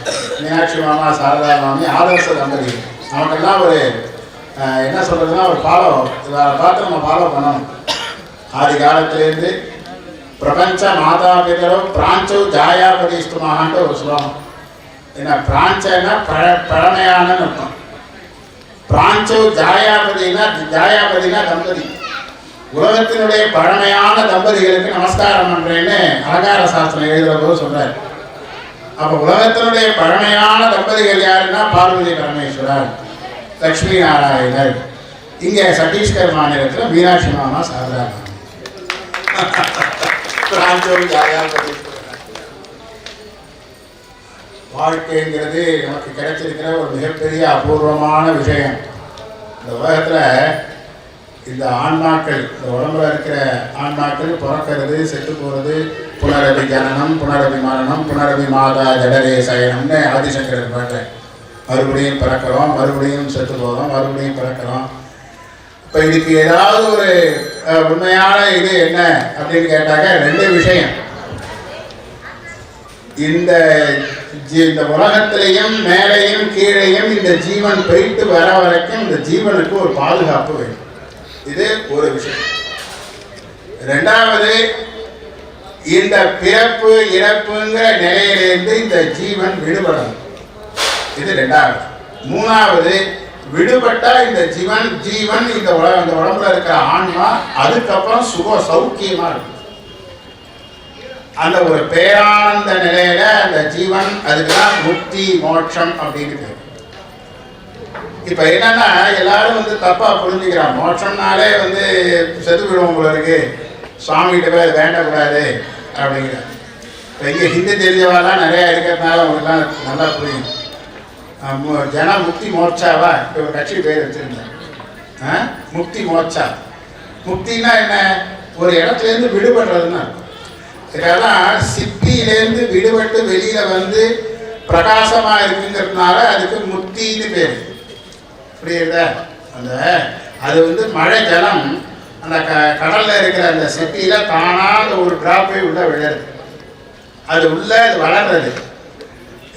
மீனாட்சி மாமா சாரதா மாமி ஆதர்ச தம்பதிகள் நமக்கெல்லாம் ஒரு என்ன சொல்றதுன்னா ஒரு ஃபாலோ, இதை பார்த்து நம்ம ஃபாலோ பண்ணணும். ஆதி காலத்திலேருந்து பிரபஞ்ச மாதா பிதரோ பிராஞ்சோ ஜாயா பிரதிஷ்டுமாகன்ற ஒரு ஸ்லோகம். ஏன்னா பிராஞ்சனா பழமையான அர்த்தம். பிராஞ்சோ ஜாயாபதினா தம்பதி. உலகத்தினுடைய பழமையான தம்பதிகளுக்கு நமஸ்காரம் பண்றேன்னு அலங்கார சாஸ்திரம் எழுதுற போது சொல்றாரு. அப்ப உலகத்தினுடைய பழமையான தம்பதிகள் யாருன்னா பார்வதி பரமேஸ்வரர், லட்சுமி நாராயணர். இங்க சத்தீஸ்கர் மாநிலத்தில் மீனாட்சி மாமா சாரதா வாழ்க்கைங்கிறது நமக்கு கிடைச்சிருக்கிற ஒரு மிகப்பெரிய அபூர்வமான விஷயம். இந்த உலகத்தில் இந்த ஆன்மாக்கள், இந்த உடம்புல இருக்கிற ஆன்மாக்கள் பிறக்கிறது, செத்து போகிறது, புனரபி ஜனனம், புனரபி மரணம், புனரபி மாதா ஜடரே சயனம்னு ஆதிசங்கரர் பாட்டு. மறுபடியும் பிறக்கிறோம், மறுபடியும் செத்து போகிறோம், மறுபடியும் பிறக்கிறோம். இப்போ இதுக்கு ஏதாவது ஒரு உண்மையான இது என்ன அப்படின்னு கேட்டாக்க ரெண்டு விஷயம். இந்த உலகத்திலையும் மேலையும் கீழையும் இந்த ஜீவன் போயிட்டு வர வரைக்கும் இந்த ஜீவனுக்கு ஒரு பாதுகாப்பு வேணும். இது ஒரு விஷயம். ரெண்டாவது, இந்த பிறப்பு இறப்புங்கிற நிலையிலிருந்து இந்த ஜீவன் விடுபடணும். இது ரெண்டாவது. மூணாவது, விடுபட்டா இந்த ஜீவன் இந்த உடம்புல இருக்கிற ஆன்மா அதுக்கப்புறம் சுக சௌக்கியமா இருக்கும். அந்த ஒரு பேரானந்த நிலையில அந்த ஜீவன், அதுக்குதான் முக்தி மோட்சம் அப்படின்னு பேர். இப்ப என்னன்னா எல்லாரும் தப்பா புரிஞ்சுக்கிறான். மோட்சம்னாலே செத்து விடுவோம் போல இருக்கு, சுவாமி கிட்ட போய் வேண்டக்கூடாது அப்படிங்கிற. இப்போ இங்கே ஹிந்தி தெரிஞ்சவாலாம் நிறையா இருக்கிறதுனால அவங்களுக்குலாம் நல்லா புரியும். ஜன முக்தி மோட்சாவா இப்போ ஒரு கட்சி பேர் வச்சுருந்தேன். முக்தி மோட்சா. முக்தினா என்ன? ஒரு இடத்துலேருந்து விடுபடுறதுன்னா இதெல்லாம் சிப்பியிலேருந்து விடுபட்டு வெளியில் பிரகாசமாக இருக்குங்கிறதுனால அதுக்கு முக்தின்னு பேர். புரியுதா? அது மழை ஜலம் அந்த கடலில் இருக்கிற அந்த சிப்பியில் தானாக ஒரு டிராப்பே உள்ள விழுறது. அது உள்ள அது வளர்றது.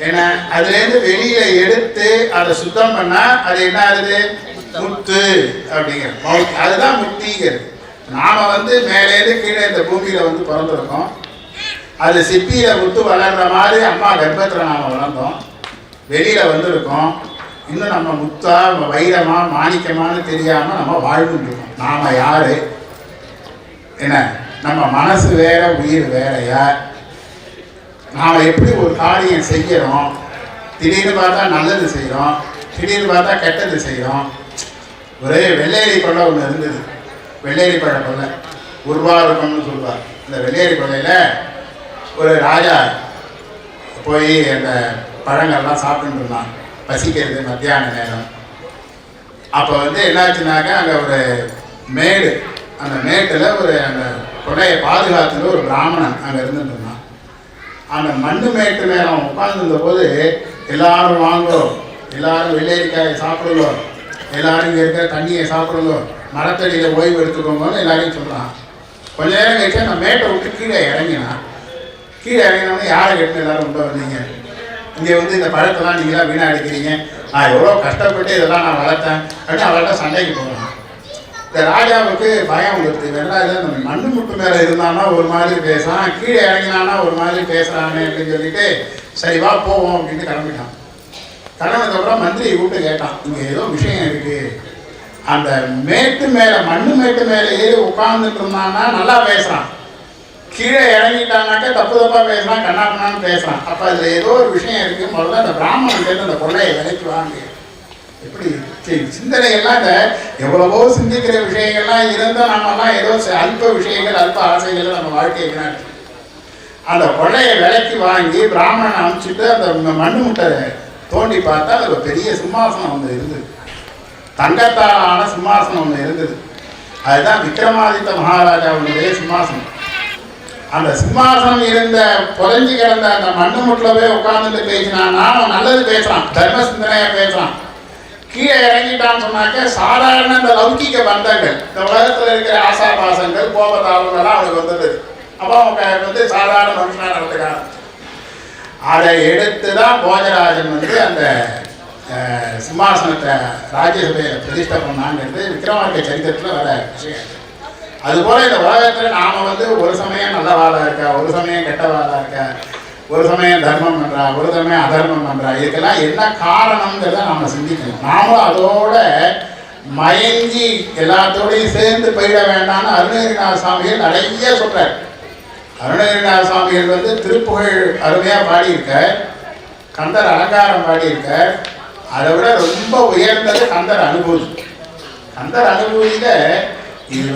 ஏன்னா அதுலேருந்து வெளியில் எடுத்து அதை சுத்தம் பண்ணால் அது என்ன ஆகுது? முத்து அப்படிங்கிறது. அதுதான் முக்திங்கிறது. நாம் மேலேருந்து கீழே இந்த பூமியில் பிறந்திருக்கோம். அது சிப்பியில் முத்து வளர்ற மாதிரி அம்மா கர்ப்பத்தில் நாம் வளர்ந்தோம். வெளியில் வந்திருக்கோம். இன்னும் நம்ம முத்தா வைரமா மாணிக்கமானு தெரியாமல் நம்ம வாழ்ந்துருக்கோம். நாம் யாரு? என்ன, நம்ம மனசு வேற உயிர் வேறையா? நாம் எப்படி ஒரு காரியம் செய்கிறோம்? திடீர்னு பார்த்தா நல்லது செய்கிறோம், திடீர்னு பார்த்தா கெட்டது செய்கிறோம். ஒரு வெள்ளேரி கொள்ளை ஒன்று இருந்தது. வெள்ளேரி பழ கொள்ளை உருவாருக்கம்னு சொல்லுவார். இந்த வெள்ளேரி கொள்ளையில் ஒரு ராஜா போய் அந்த பழங்கள்லாம் சாப்பிட்டு இருந்தான். பசிக்கிறது மத்தியான நேரம். அப்போ என்னாச்சுனாக்கா அங்கே ஒரு மேடு, அந்த மேட்டில் அந்த கொடையை பாதுகாத்துல ஒரு பிராமணன் அங்கே இருந்துட்டு இருந்தான். அந்த மண்ணு மேட்டு மேலே உட்கார்ந்துருந்த போது எல்லாரும் வாங்கோ, எல்லாரும் வெள்ளரிக்காயை சாப்பிடுங்கோ, எல்லாரும் இங்கே இருக்கிற தண்ணியை சாப்பிடுங்கோ, மரத்தடியில் ஓய்வு எடுத்துக்கோங்கன்னு எல்லாரையும் சொல்கிறான். கொஞ்ச நேரம் கழிச்சு அந்த மேட்டை விட்டு கீழே இறங்கினான். கீழே இறங்கினோடனே யாரை கேட்டு எல்லாரும் உள்ள வந்தீங்க? இங்கே இந்த பழத்தெல்லாம் நீங்களாம் வீணாடிக்கிறீங்க, நான் எவ்வளோ கஷ்டப்பட்டு இதெல்லாம் நான் வளர்த்தேன் அப்படின்னு அவர்கிட்ட சண்டைக்கு போகிறான். இந்த ராஜாவுக்கு பயம் வந்துடுது. வெள்ளாத இந்த மண்ணு முட்டு மேலே இருந்தானா ஒரு மாதிரி பேசுகிறான், கீழே இறங்கினானா ஒரு மாதிரி பேசுகிறானே அப்படின்னு சொல்லிட்டு சரி வா போவோம் அப்படின்ட்டு கிளம்பிட்டான். கிளம்பினதுக்கப்புறம் மந்திரி கூப்பிட்டு கேட்டான், இங்கே ஏதோ விஷயம் இருக்குது. அந்த மேட்டு மேலே மண்ணு மேட்டு மேலே ஏறி உட்கார்ந்துட்டு இருந்தான்னா நல்லா பேசுகிறான், கீழே இறங்கிட்டானாக்கா தப்பு தப்பாக பேசுகிறான், கண்ணாப்பண்ணான்னு பேசுகிறான். அப்போ அதில் ஏதோ ஒரு விஷயம் இருக்குது. முதல்ல அந்த பிராமணன்லேருந்து அந்த கொள்ளையை விலைக்கு வாங்க. எப்படி சிந்தனைகள்லாம் இந்த எவ்வளவோ சிந்திக்கிற விஷயங்கள்லாம் இருந்தால் நம்மலாம் ஏதோ அல்ப விஷயங்கள் அல்ப ஆசைகள் நம்ம வாழ்க்கையை அந்த கொள்ளையை விலைக்கு வாங்கி பிராமணனை அனுப்பிச்சிட்டு அந்த மண்ணு முட்டை தோண்டி பார்த்தா அது ஒரு பெரிய சிம்மாசனம் ஒன்று இருந்தது. தங்கத்தால் ஆன சிம்மாசனம் ஒன்று இருந்தது. அதுதான் விக்ரமாதித்த மகாராஜாவுடைய சிம்மாசனம். அந்த சிம்மாசனம் இருந்த புதஞ்சு கிடந்த அந்த மண்ணு முட்டில் போய் உட்கார்ந்துட்டு பேசினான். அவன் நல்லது பேசுகிறான், தர்ம சிந்தனையாக பேசுகிறான். கீழே இறங்கிட்டான்னு சொன்னாக்க சாதாரண இந்த லௌகிக்க பந்தங்கள், இந்த உலகத்தில் இருக்கிற ஆசாபாசங்கள் கோபதாபங்கள்லாம் அவனுக்கு வந்துடுது. அப்போ அவன் சாதாரண மனுஷனாக நடத்துக்கான். அதை எடுத்து தான் போஜராஜன் அந்த சிம்மாசனத்தை ராஜ்யசபையில் பிரதிஷ்டை பண்ணாங்கிறது விக்ரமாதித்ய சரித்திரத்தில் வர விஷயம். அதுபோல் இந்த உலகத்தில் நாம் ஒரு சமயம் நல்லவாளாக இருக்கா, ஒரு சமயம் கெட்டவாளாக இருக்கா, ஒரு சமயம் தர்மம் பண்றா, ஒரு சமயம் அதர்மம் பண்றா. இதுக்கெல்லாம் என்ன காரணம்ங்கிறத நாம சிந்திக்கணும். நாமும் அதோட மயங்கி எல்லாத்தோடையும் சேர்ந்து போயிட வேண்டாம்னு அருணகிரிநாத சுவாமிகள் நிறைய சொல்றார். அருணகிரிநாத சுவாமிகள் திருப்புகழ் அருமையா பாடியிருக்க, கந்தர் அலங்காரம் பாடியிருக்க. அதை விட ரொம்ப உயர்ந்தது கந்தர் அனுபூதி. கந்தர் அனுபூதியில இது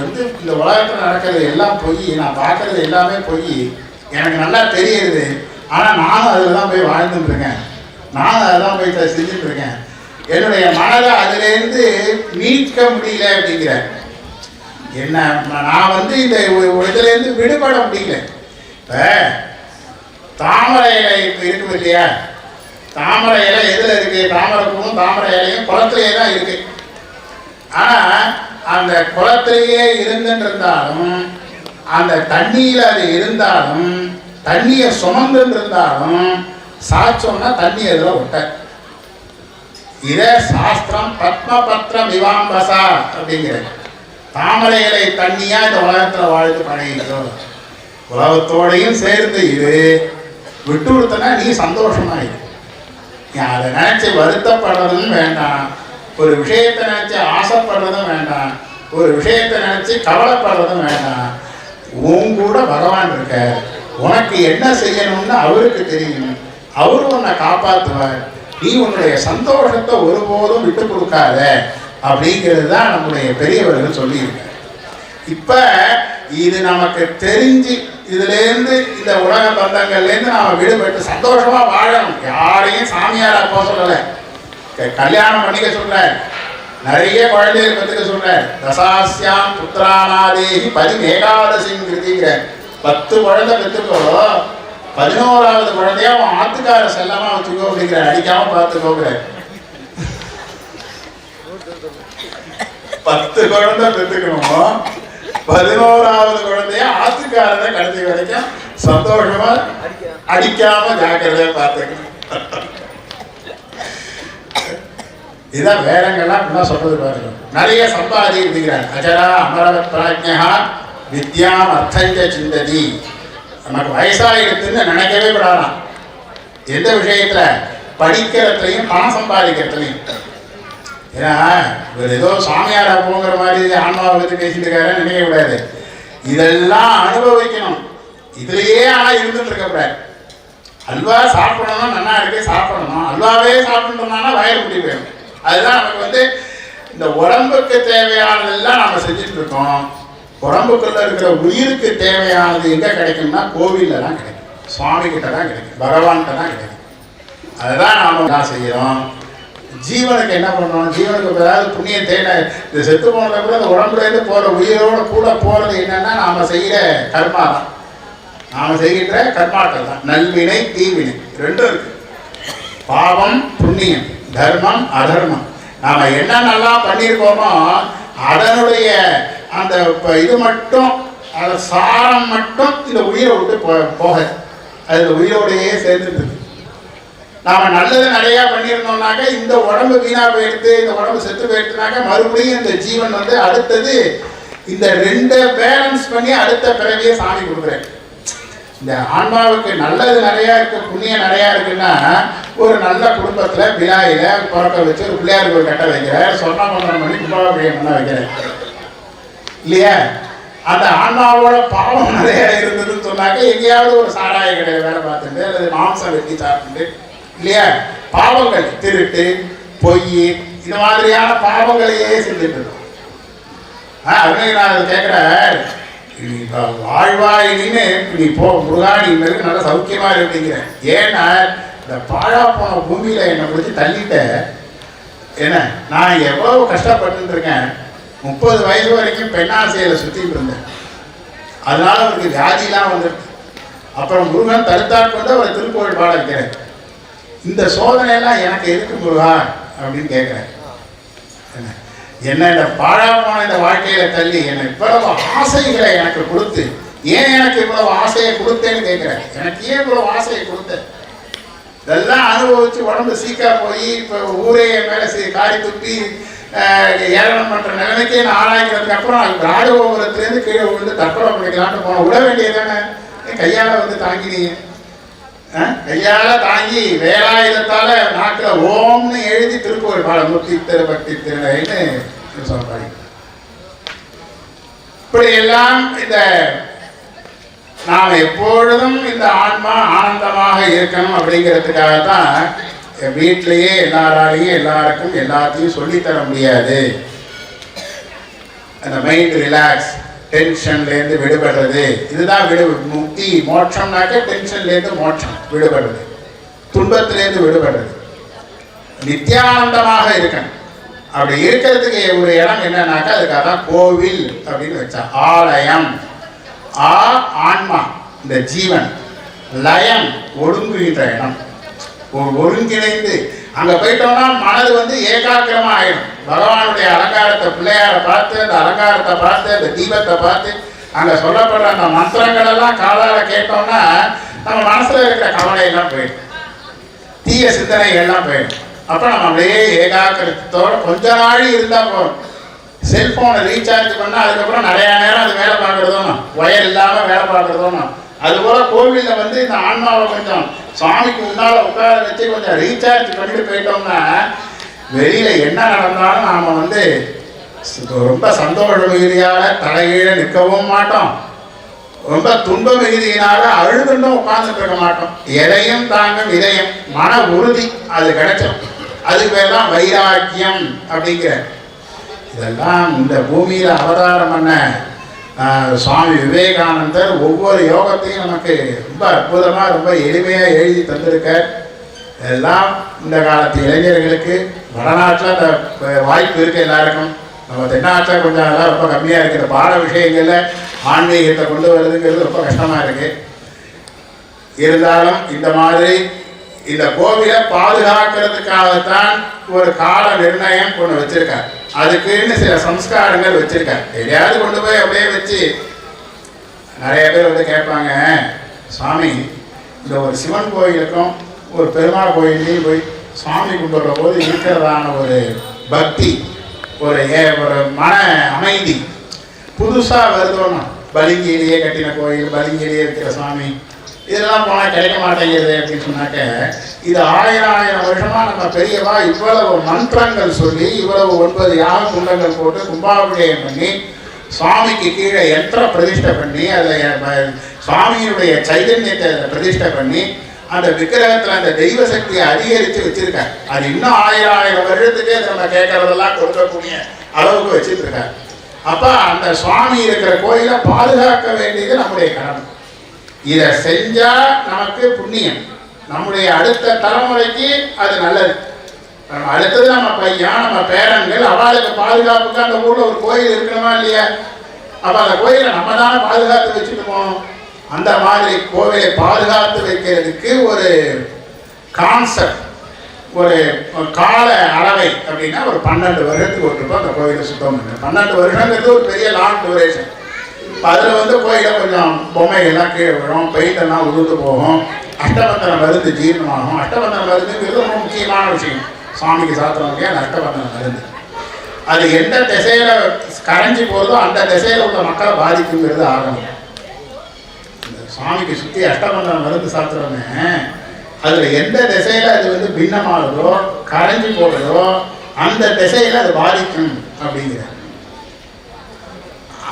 இந்த உலகத்தில் நடக்கிறது எல்லாம் பொய், நான் பார்க்கறது எல்லாமே பொய், எனக்கு நல்லா தெரியுது, ஆனால் நானும் அதில் தான் போய் வாழ்ந்துட்டு இருக்கேன், நானும் அதை தான் போய் செஞ்சுட்டு இருக்கேன், என்னுடைய மனதை அதுலேருந்து மீட்க முடியல அப்படிங்கிற என்ன. நான் இந்த இதுலேருந்து விடுபட முடியல. இப்போ தாமரை இலை இருக்குது இல்லையா, தாமரை இலை எதில் இருக்கு? தாமரை பூவும் தாமரை இலையும் குளத்திலேயே தான் இருக்கு. ஆனால் அந்த குளத்திலேயே இருந்துருந்தாலும், அந்த தண்ணியில் அது இருந்தாலும், தண்ணியை சுமந்து இருந்தாலும் சாச்சோம்னா தண்ணி அதில் ஒட்ட. இதே சாஸ்திரம் பத்மபத்ரம் விவாம்பசா அப்படிங்கிறது. தாமரை இலை தண்ணியா இந்த உலகத்தில் வாழ்ந்து பழகிடும். உலகத்தோடையும் சேர்ந்து இது விட்டு கொடுத்தனா நீ சந்தோஷமா இரு. நீ அதை நினைச்சு வருத்தப்படுறதும் வேண்டாம், ஒரு விஷயத்தை நினைச்சு ஆசைப்படுறதும் வேண்டாம், ஒரு விஷயத்தை நினைச்சு கவலைப்படுறதும் வேண்டாம். உன் கூட பகவான் இருக்க, உனக்கு என்ன செய்யணும்னு அவருக்கு தெரியும், அவரு உன்னை காப்பாற்றுவார். நீ உன்னுடைய சந்தோஷத்தை ஒருபோதும் விட்டு கொடுக்காத அப்படிங்கிறது தான் நம்முடைய பெரியவர்கள் சொல்லியிருக்க. இப்ப இது நமக்கு தெரிஞ்சு இதுலேருந்து இந்த உலக பந்தங்கள்லேருந்து நாம விடுபட்டு சந்தோஷமா வாழணும். யாரையும் சாமியாரா போக சொல்லலை, கல்யாணம் பண்ணிக்க சொல்ற, நிறைய குழந்தைகள் பெற்றுக்க சொல்ற. தசாஸ்யாம் புத்திரானாதேகி 10 குழந்தை பெற்றுக்கோ, 11வது குழந்தையா அவன் ஆத்துக்கார செல்லமா வச்சுக்கோ அப்படிங்கிற, அடிக்காம பார்த்துக்கோங்கிற. 10 குழந்தை பெற்றுக்கணும், 11வது குழந்தைய ஆத்துக்காரரை கடைசி வரைக்கும் சந்தோஷமா அடிக்காம ஜாக்கிரதையா பார்த்துக்கணும். இதான் வேதங்கள்லாம் இப்படிதான் சொல்றது பாருங்க. நிறைய சம்பாதி அப்படிங்கிறார். அஜரா அமரவத் பிராஜ்ஞா வித்யாம் அர்த்தஞ்ச சிந்ததி. நமக்கு வயசாகிடுதுன்னு நினைக்கவே கூடாதான். எந்த விஷயத்துல? படிக்கிறதுலையும் பணம் சம்பாதிக்கிறதுலையும். ஏன்னா இவர் ஏதோ சாமியாரா போங்கிற மாதிரி ஆன்மாவை பற்றி பேசிட்டு இருக்காருன்னு நினைக்க கூடாது. இதெல்லாம் அனுபவிக்கணும். இதுலயே ஆனா இருந்துட்டு இருக்கக்கூடாது. அல்வா சாப்பிடணும், நல்லா இருக்கு சாப்பிடணும், அல்வாவே சாப்பிட்டோம்னா வயிறு முடி போயிடும். அதுதான் நமக்கு இந்த உடம்புக்கு தேவையானதெல்லாம் நம்ம செஞ்சுட்டு இருக்கோம். உடம்புக்குள்ள இருக்கிற உயிருக்கு தேவையானது எங்க கிடைக்கும்னா கோவில்ல தான் கிடைக்கும், சுவாமி கிட்ட தான் கிடைக்கும், பகவான்கிட்ட தான் கிடைக்கும். அதுதான் நாம என்ன செய்யறோம்? ஜீவனுக்கு என்ன பண்ணணும்? ஜீவனுக்கு ஏதாவது புண்ணியம் தேவை. இந்த செத்து போனதை கூட இந்த உடம்புல இருந்து போற உயிரோட கூட போறது என்னன்னா நாம செய்யற கர்மா தான். நாம செய்கின்ற கர்மாக்கள் தான். நல்வினை தீவினை ரெண்டும் இருக்கு. பாவம் புண்ணியம், தர்மம் அதர்மம். நாம என்னென்னலாம் பண்ணியிருக்கோமோ அதனுடைய அந்த இது மட்டும், அந்த சாரம் மட்டும் இந்த உயிரை விட்டு போக அது உயிரோடையே சேர்ந்துட்டு இருக்கு. நாம நல்லது நிறைய பண்ணியிருந்தோம்னாக்க இந்த உடம்பு வீணா போயிடுது, இந்த உடம்பு செத்து போயிடுச்சுனாக்க மறுபடியும் இந்த ஜீவன் அடுத்தது இந்த ரெண்டு பேலன்ஸ் பண்ணி அடுத்த பிறவியை சாமி கொடுக்குறேன். இந்த ஆன்மாவுக்கு நல்லது நிறையா இருக்கு, புண்ணியம் நிறையா இருக்குன்னா ஒரு நல்ல குடும்பத்துல விழாயில பிறக்க வச்சு ஒரு பிள்ளையாருக்கு ஒரு கட்ட வைக்கிறேன், சொர்ணம் பண்ணி கும்பாபிஷேகம் பண்ண வைக்கிறேன் இல்லையா? அந்த ஆன்மாவோட பாவம் நிறைய இருந்ததுன்னு சொன்னாக்க எங்கேயாவது ஒரு சாராய கடையில் வேலை பார்த்துட்டு அல்லது மாம்சம் வெட்டி சாப்பிட்டு இல்லையா, பாவங்கள் திருட்டு பொய் இந்த மாதிரியான பாவங்களையே செஞ்சுட்டு இருக்கோம். அருணகிரிநாதர் கேட்கிற வாழ்வாயின்னு நீ போ முருகா, நீ நல்லா சௌக்கியமா இருப்பீங்க. ஏன்னா இந்த பாழா போன பூமியில என்னை பிடிச்சி தள்ளிட்ட என்ன, நான் எவ்வளவு கஷ்டப்பட்டு இருக்கேன். 30 வயசு வரைக்கும் பெண்ணாசையில சுத்திட்டு இருந்தேன், அதனால அவருக்கு வியாதிலாம் வந்துருக்கு. அப்புறம் முருகன் தடுத்தாற் கொண்டு அவரை திருக்கோவில் பாட வைக்கிறேன். இந்த சோதனையெல்லாம் எனக்கு எதுக்கு முருகா அப்படின்னு கேட்கிறேன். என்ன இந்த பாழா போன இந்த வாழ்க்கையில தள்ளி என்னை இவ்வளவு ஆசைகளை எனக்கு கொடுத்து ஏன் எனக்கு இவ்வளவு ஆசையை கொடுத்தேன்னு கேட்கிறேன். எனக்கு ஏன் இவ்வளவு ஆசையை கொடுத்தேன்? இதெல்லாம் அனுபவிச்சு உடம்பு சீக்கா போய் இப்போ ஊரே என் மேலே காரி துப்பி ஏளனம் பண்ற நிலைமைக்கே நான் ஆளாக்கிறதுக்கு அப்புறம் ராஜகோபுரத்துலேருந்து கீழே விழுந்து தற்கொலை பண்ணிக்கலான்னு போன விட வேண்டியதானே, கையால் தாங்கினீங்க. கையால தாங்கி வேலாயுதத்தால நாக்கில் ஓம்னு எழுதி திருப்புகழ் பாட முத்தி திரு பக்தி திருநகைன்னு சொல்றாங்க. இப்படி எல்லாம் இந்த நாம் எப்பொழுதும் இந்த ஆன்மா ஆனந்தமாக இருக்கணும் அப்படிங்கிறதுக்காகத்தான் வீட்டிலேயே எல்லாராலையும் எல்லாருக்கும் எல்லாத்தையும் சொல்லித்தர முடியாது. அந்த மைண்ட் ரிலாக்ஸ், டென்ஷன்லேருந்து விடுபடுறது, இதுதான் முக்தி. மோட்சம்னாக்க டென்ஷன்லேருந்து மோட்சம் விடுபடுறது, துன்பத்திலேருந்து விடுபடுறது, நித்தியானந்தமாக இருக்கணும். அப்படி இருக்கிறதுக்கு ஒரு இடம் என்னன்னாக்கா அதுக்காக தான் கோவில் அப்படின்னு வச்சா. ஆலயம், ஆன்மா இந்த ஜீவன், லயம் ஒடுங்குகின்ற இடம், ஒருங்கிணைந்து அங்க போயிட்டோம்னா மனது ஏகாக்கிரமா ஆயிடும். பகவானுடைய அலங்காரத்தை, பிள்ளையாரை பார்த்து, அந்த அலங்காரத்தை பார்த்து, அந்த தீபத்தை பார்த்து, அங்க சொல்லப்படுற அந்த மந்திரங்கள் எல்லாம் காதால கேட்டோம்னா நம்ம மனசுல இருக்கிற கவலையெல்லாம் போயிடும், தீய சிந்தனைகள்லாம் போயிடும். அப்ப நம்ம அப்படியே ஏகாக்கிரத்தோட கொஞ்ச நாள் இருந்தா போதும். செல்போனை ரீசார்ஜ் பண்ணா அதுக்கப்புறம் நிறைய நேரம் அது வேலை பார்க்கறதும், ஒயர் இல்லாம வேலை பார்க்கறதும். அதுபோல கோவில்ல இந்த ஆன்மாவை கொஞ்சம் சுவாமிக்கு முன்னால உட்கார வச்சு கொஞ்சம் ரீசார்ஜ் பண்ணிட்டு போயிட்டோம்னா வெளியில என்ன நடந்தாலும் நாம ரொம்ப சந்தோஷ மிகுதியால தலைகீழ நிற்கவும் மாட்டோம், ரொம்ப துன்ப மிகுதியினால அழுதுண்டும் உட்கார்ந்துட்டு இருக்க மாட்டோம். எதையும் தாங்கும் இதயம், மன உறுதி அது கிடைச்சோம். அதுக்கு பேர் தான் வைராக்கியம் அப்படிங்கிற. இதெல்லாம் இந்த பூமியில அவதாரம் பண்ண சுவாமி விவேகானந்தர் ஒவ்வொரு யோகத்தையும் நமக்கு ரொம்ப அற்புதமா ரொம்ப எளிமையா எழுதி தந்திருக்க. எல்லாம் இந்த காலத்து இளைஞர்களுக்கு வடநாட்டில் அந்த வாய்ப்பு இருக்கு எல்லாருக்கும். நம்ம தென்னாட்டில் கொஞ்சம் அதெல்லாம் ரொம்ப கம்மியா இருக்கு. இந்த பாட விஷயங்கள்ல ஆன்மீகத்தை கொண்டு வருதுங்கிறது ரொம்ப கஷ்டமா இருக்கு. இருந்தாலும் இந்த மாதிரி இந்த கோவிலை பாதுகாக்கிறதுக்காகத்தான் ஒரு கால நிர்ணயம் கொண்டு வச்சிருக்காரு. அதுக்குன்னு சில சம்ஸ்காரங்கள் வச்சிருக்காரு. எதையாவது கொண்டு போய் அப்படியே வச்சு நிறைய பேர் கேட்பாங்க, சுவாமி இந்த ஒரு சிவன் கோயிலுக்கும் ஒரு பெருமாள் கோயிலையும் போய் சுவாமி கும்பிடுற போது இருக்கிறதான ஒரு பக்தி, ஒரு மன அமைதி புதுசா வருதோன்னா, பலிங்கிலேயே கட்டின கோயில், பலிங்கிலேயே இருக்கிற சுவாமி, இதெல்லாம் போனால் கிடைக்க மாட்டேங்குது அப்படின்னு சொன்னாக்க, இது 1000 வருஷமா நம்ம பெரியவா இவ்வளவு மந்திரங்கள் சொல்லி, இவ்வளவு 9 யாக குண்டங்கள் போட்டு கும்பாபிஷேகம் பண்ணி, சுவாமிக்கு கீழே யந்திர பிரதிஷ்டை பண்ணி, அதை சுவாமியினுடைய சைதன்யத்தை பிரதிஷ்டை பண்ணி, அந்த விக்கிரகத்தில் அந்த தெய்வ சக்தியை அதிகரித்து வச்சிருக்காரு. அது இன்னும் 1000 வருஷத்துக்கே நம்ம கேட்கறதெல்லாம் கொடுக்கக்கூடிய அளவுக்கு வச்சுட்டு இருக்காரு. அப்ப அந்த சுவாமி இருக்கிற கோயிலை பாதுகாக்க வேண்டியது நம்முடைய கடமை. இதை செஞ்சா நமக்கு புண்ணியம், நம்முடைய அடுத்த தலைமுறைக்கு அது நல்லது. அடுத்தது நம்ம பையன், நம்ம பேரன்கள், அவளுக்கு பாதுகாப்புக்கு அந்த ஊர்ல ஒரு கோயில் இருக்கணுமா இல்லையா? அப்ப அந்த கோயிலை நம்ம தானே பாதுகாத்து வச்சுட்டு போகணும். அந்த மாதிரி கோவிலை பாதுகாத்து வைக்கிறதுக்கு ஒரு கான்செப்ட், ஒரு கால அளவை அப்படின்னா ஒரு 12 வருஷத்துக்கு ஒரு அந்த கோயிலை சுத்தம் பண்ணு. 12 வருஷங்கிறது ஒரு பெரிய லாங் டியூரேஷன். அதில் கோயிலை கொஞ்சம் பொம்மைகள்லாம் கீழே விழும், பெயிண்டெல்லாம் உருண்டு போகும், அஷ்டபந்தன மருந்து ஜீரணமாகும். அஷ்டபந்தன மருந்துங்கிறது ரொம்ப முக்கியமான விஷயம். சுவாமிக்கு சாத்திரம் அந்த அஷ்டபந்தன மருந்து அது எந்த திசையில கரைஞ்சி போகிறதோ அந்த திசையில உள்ள மக்களை பாதிக்குங்கிறது ஆகணும். சுவாமிக்கு சுற்றி அஷ்டபந்தன மருந்து சாத்திரமே அதில் எந்த திசையில அது பின்னமாகுதோ, கரைஞ்சி போகிறதோ அந்த திசையில அது பாதிக்கும் அப்படிங்கிற.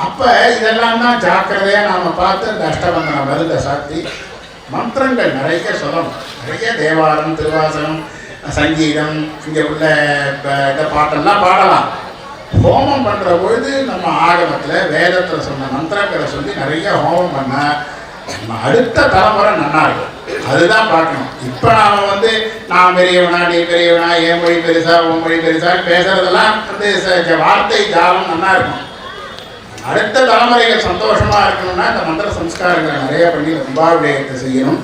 அப்ப இதெல்லாம் தான் ஜாக்கிரதையா நாம பார்த்து இந்த அஷ்டபந்தன மருந்தை சாத்தி மந்திரங்கள் நிறைய சொல்லணும். நிறைய தேவாரம், திருவாசகம், சங்கீதம், இங்க உள்ள இந்த பாட்டெல்லாம் பாடலாம். ஹோமம் பண்ற பொழுது நம்ம ஆகமத்துல வேதத்துல சொன்ன மந்திரங்களை சொல்லி நிறைய ஹோமம் பண்ண நம்ம அடுத்த தலைமுறை நல்லா இருக்கும். அதுதான் பார்க்கணும். இப்ப நாம நான் பெரியவனா, நீ பெரியவனா, என் மொழி பெருசா, உன் மொழி பெருசா பேசுறதெல்லாம் வார்த்தை ஜாலம் நல்லா இருக்கும். அடுத்த தலைமுறைகள் சந்தோஷமா இருக்கணும்னா இந்த மந்திர சம்ஸ்காரங்களை நிறைய பண்ணி கும்பாபிஷேகத்தை செய்யணும்.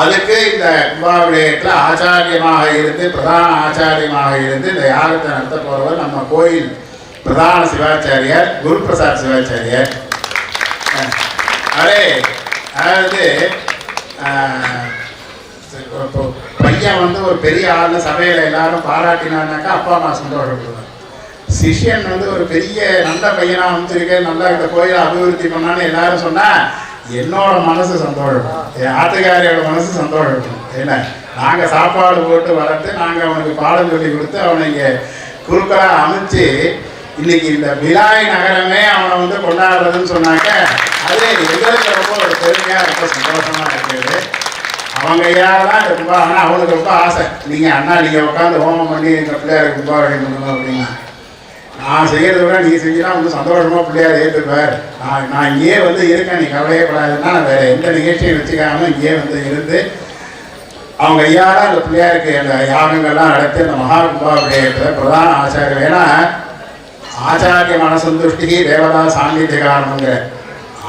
அதுக்கு இந்த கும்பாபிஷேகத்தில் ஆச்சாரியமாக இருந்து, பிரதான ஆச்சாரியமாக இருந்து இந்த யாகத்தை நடத்த போறவர் நம்ம கோயில் பிரதான சிவாச்சாரியார் குரு பிரசாத் சிவாச்சாரியார். அதாவது பையன் ஒரு பெரிய ஆள் சபையில எல்லாரும் பாராட்டினான்னாக்கா அப்பா அம்மா சந்தோஷப்படுவார். சிஷ்யன் ஒரு பெரிய நல்ல பையனா வந்துருக்க, நல்லா இந்த கோயிலை அபிவிருத்தி பண்ணான்னு எல்லாரும் சொன்னா என்னோட மனசு சந்தோஷம். என் ஆத்துக்காரியோட மனசு சந்தோஷம் இருக்கணும். ஏன்னா நாங்கள் சாப்பாடு போட்டு வளர்த்து நாங்கள் அவனுக்கு பாடம் சொல்லி கொடுத்து அவனை இங்கே குறுக்களாக அமைச்சு இன்னைக்கு இந்த பிலாய் நகரமே அவனை வந்து கொண்டாடுறதுன்னு சொன்னாக்க அது எங்களுக்கு ரொம்ப ஒரு பெருமையாக ரொம்ப சந்தோஷமாக இருக்குது. அவங்க ஐயாவெல்லாம் ரொம்ப ஆனால் அவனுக்கு ரொம்ப ஆசை, நீங்கள் அண்ணா நீங்கள் உட்காந்து ஹோமம் பண்ணி இந்த பிள்ளையாருக்கு கும்பாபிஷேகம் பண்ணணும் அப்படின்னா நான் செய்கிறத விட நீ செஞ்சுனா வந்து சந்தோஷமாக பிள்ளையார் ஏற்றுப்பார். நான் இங்கேயே வந்து இருக்கேன், நீ கவலையே கூடாதுன்னா நான் வேறு எந்த நிகழ்ச்சியும் வச்சுக்காம இங்கேயே வந்து இருந்து அவங்க ஐயாரா அந்த பிள்ளையாருக்கு அந்த யாகங்கள்லாம் நடத்தி அந்த மகா கும்பாபிஷேகத்தில் பிரதான ஆச்சாரியம். ஏன்னா ஆச்சாரிய மனசந்துஷ்டி தேவதா சாநித்திய காரணங்கிற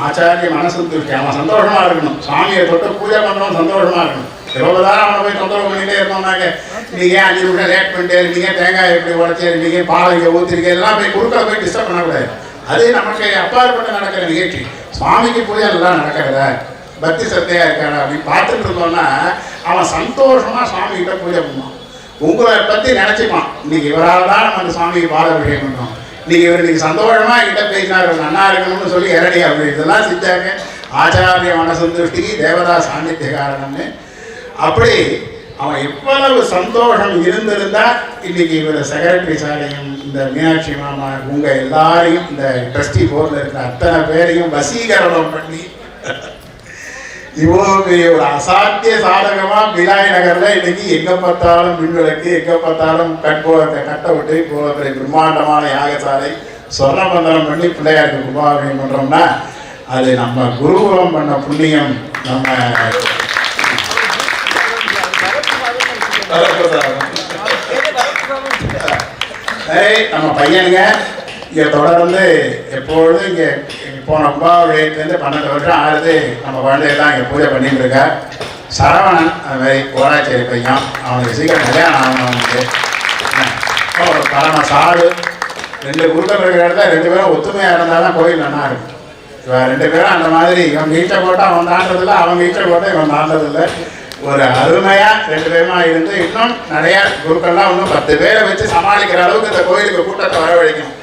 ஆச்சாரிய மனசந்துஷ்டி அவன் சந்தோஷமாக இருக்கணும். சாமியை தொட்டு பூஜை பண்ணுறவன் சந்தோஷமாக இருக்கணும். எவ்வளோதான் அவனை போய் தொந்தரவு பண்ணிகிட்டே இருந்தோம்னாக்க நீங்கள் 5 நிமிஷம் லேட் பண்ணிட்டே இருக்கீங்க, தேங்காய் எப்படி உடச்சி இருக்கீங்க, பாலை இங்கே ஊற்றிருக்கீங்க, இதெல்லாம் போய் குறுக்க போய் டிஸ்டர்ப் பண்ணக்கூடாது. அது நமக்கு அப்பாற்பட்டு நடக்கிற நிகழ்ச்சி. சுவாமிக்கு பூஜை நல்லா நடக்கிறத பக்தி சத்தையாக இருக்காரு அப்படின்னு பார்த்துட்டு இருந்தோம்னா அவன் சந்தோஷமாக சுவாமிகிட்ட பூஜை பண்ணுவான். உங்களை பற்றி நினச்சிப்பான், இன்னைக்கு இவரால் தான் நம்ம அந்த சுவாமிக்கு பாலாபிஷேகம் பண்ணோம், இன்னைக்கு இவர் இன்னைக்கு சந்தோஷமாக என்கிட்ட பேசினார், நன்னா இருக்கணும்னு சொல்லி இரடி அப்படி இதெல்லாம் செஞ்சாங்க. ஆச்சாரிய மனசந்துஷ்டிக்கு தேவதா சாநித்திய காரணம்னு அப்படி அவன் எவ்வளவு சந்தோஷம் இருந்திருந்தா இன்னைக்கு இவர் செக்ரட்டரி சாரையும் இந்த மீனாட்சி மாமா உங்க எல்லாரையும் இந்த ட்ரஸ்டி போர்டில் இருக்கிற அத்தனை பேரையும் வசீகரணம் பண்ணி இவ்வளோ பெரிய ஒரு அசாத்திய சாதகமா பிலாய் நகர்ல இன்னைக்கு எங்க பார்த்தாலும் மின்விளக்கு, எங்க பார்த்தாலும் கட்ட விட்டு இவ்வளோ பெரிய பிரம்மாண்டமான யாகசாலை சொர்ணபந்தனம் பண்ணி பிள்ளையாருக்கு கும்பாபிஷேகம் பண்றோம்னா அது நம்ம குருகுலம் பண்ண புண்ணியம். நம்ம பையனுங்க இங்கே தொடர்ந்து எப்பொழுதும் இங்கே போன கும்பாபிஷேகத்துலேருந்து 12 வருஷம் ஆகுது நம்ம குழந்தையெல்லாம் இங்கே பூஜை பண்ணிட்டு இருக்கா. சரவணன் அது மாதிரி ஓராச்சேரி பையன், அவனுக்கு சீக்கிரம் கல்யாணம் ஆகணும். அவனுக்கு ஒரு பரம சாடு 2 குருக்கள் இருக்கிற இடத்துல 2 பேரும் ஒத்துமையாக இருந்தால் தான் கோயில் நல்லா இருக்கும். இவன் 2 பேரும் அந்த மாதிரி இவன் வீட்டை போட்டால் அவன் தாண்டதில்லை, அவங்க வீட்டை போட்டால் இவன் தாண்டதில்லை. ஒரு அருமையாக 2 பேருமா இருந்து இன்னும் நிறையா குருக்கள்லாம் இன்னும் 10 பேரை வச்சு சமாளிக்கிற அளவுக்கு இந்த கோயிலுக்கு கூட்டத்தை வரவழைக்கணும்.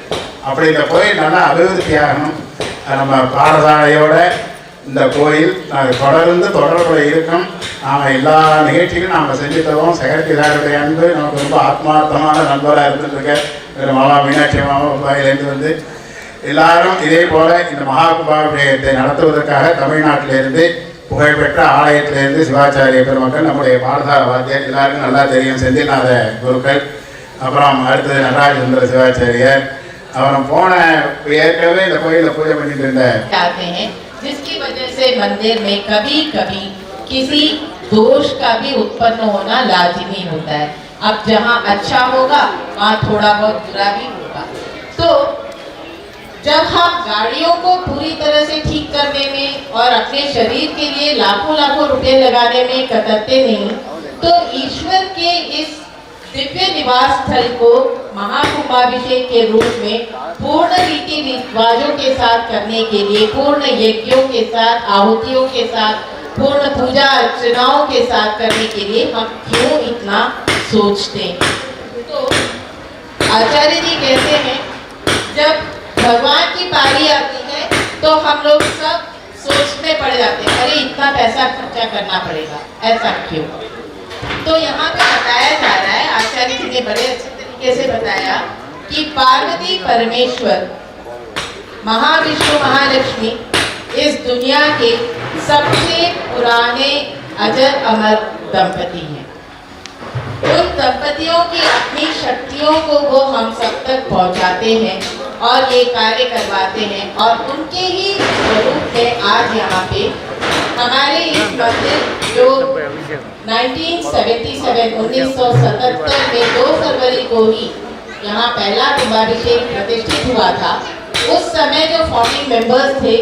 அப்படி இந்த கோயில் நல்லா அபிவிருத்தி ஆகணும். நம்ம பாடசாலையோட இந்த கோயில் தொடர்ந்து தொடர்புடைய இருக்கும். நாம் எல்லா நிகழ்ச்சிகளும் நாம் செஞ்சு தருவோம். செக்ரட்டரி சாருடைய அன்பு நமக்கு ரொம்ப ஆத்மார்த்தமான நண்பராக இருந்துட்டுருக்க மாமா மீனாட்சி மாமா மும்பாயிலேருந்து வந்து எல்லாரும் இதே போல் இந்த மகா கும்பாபிஷேகத்தை நடத்துவதற்காக தமிழ்நாட்டிலேருந்து புகழ்பெற்ற ஆலயத்திலேருந்து சிவாச்சாரிய பெருமக்கள், நம்முடைய பாடசாலை வாத்தியார் எல்லாருக்கும் நல்லா தெரியும், செந்தில்நாத குருக்கள், அப்புறம் அடுத்தது நடராஜேந்திர சிவாச்சாரியர், அப்புறம் போன ஏற்கனவே இந்த கோயிலில் பூஜை பண்ணிட்டு இருந்த जिसकी वजह से मंदिर में कभी कभी किसी दोष का भी उत्पन्न होना लाजिमी होता है। अब जहाँ अच्छा होगा वहाँ थोड़ा बहुत बुरा भी होगा। तो जब हम गाड़ियों को पूरी तरह से ठीक करने में और अपने शरीर के लिए लाखों लाखों रुपए लगाने में कतरते नहीं, तो ईश्वर के इस दिव्य निवास स्थल को महाकुंभाभिषेक के रूप में पूर्ण रीति रिवाजों के साथ करने के लिए, पूर्ण यज्ञों के साथ, आहुतियों के साथ, पूर्ण पूजा अर्चनाओं के साथ करने के लिए हम क्यों इतना सोचते हैं? तो आचार्य जी कहते हैं जब भगवान की पारी आती है तो हम लोग सब सोचने पड़ जाते हैं, अरे इतना पैसा खर्चा करना पड़ेगा, ऐसा क्यों? तो यहाँ पे बताया जा रहा है, आचार्य जी ने बड़े अच्छे तरीके से बताया कि पार्वती परमेश्वर महाविष्णु महालक्ष्मी इस दुनिया के सबसे पुराने अजर अमर दंपति हैं। उन दंपतियों की अपनी शक्तियों को वो हम सब तक पहुंचाते हैं और ये कार्य करवाते हैं, और उनके ही स्वरूप में आज यहाँ पे हमारे इस मंदिर जो 1977 में 2 फरवरी को ही यहाँ पहला कुंभाभिषेक प्रतिष्ठित हुआ था, उस समय जो फाउंडिंग मेंबर्स थे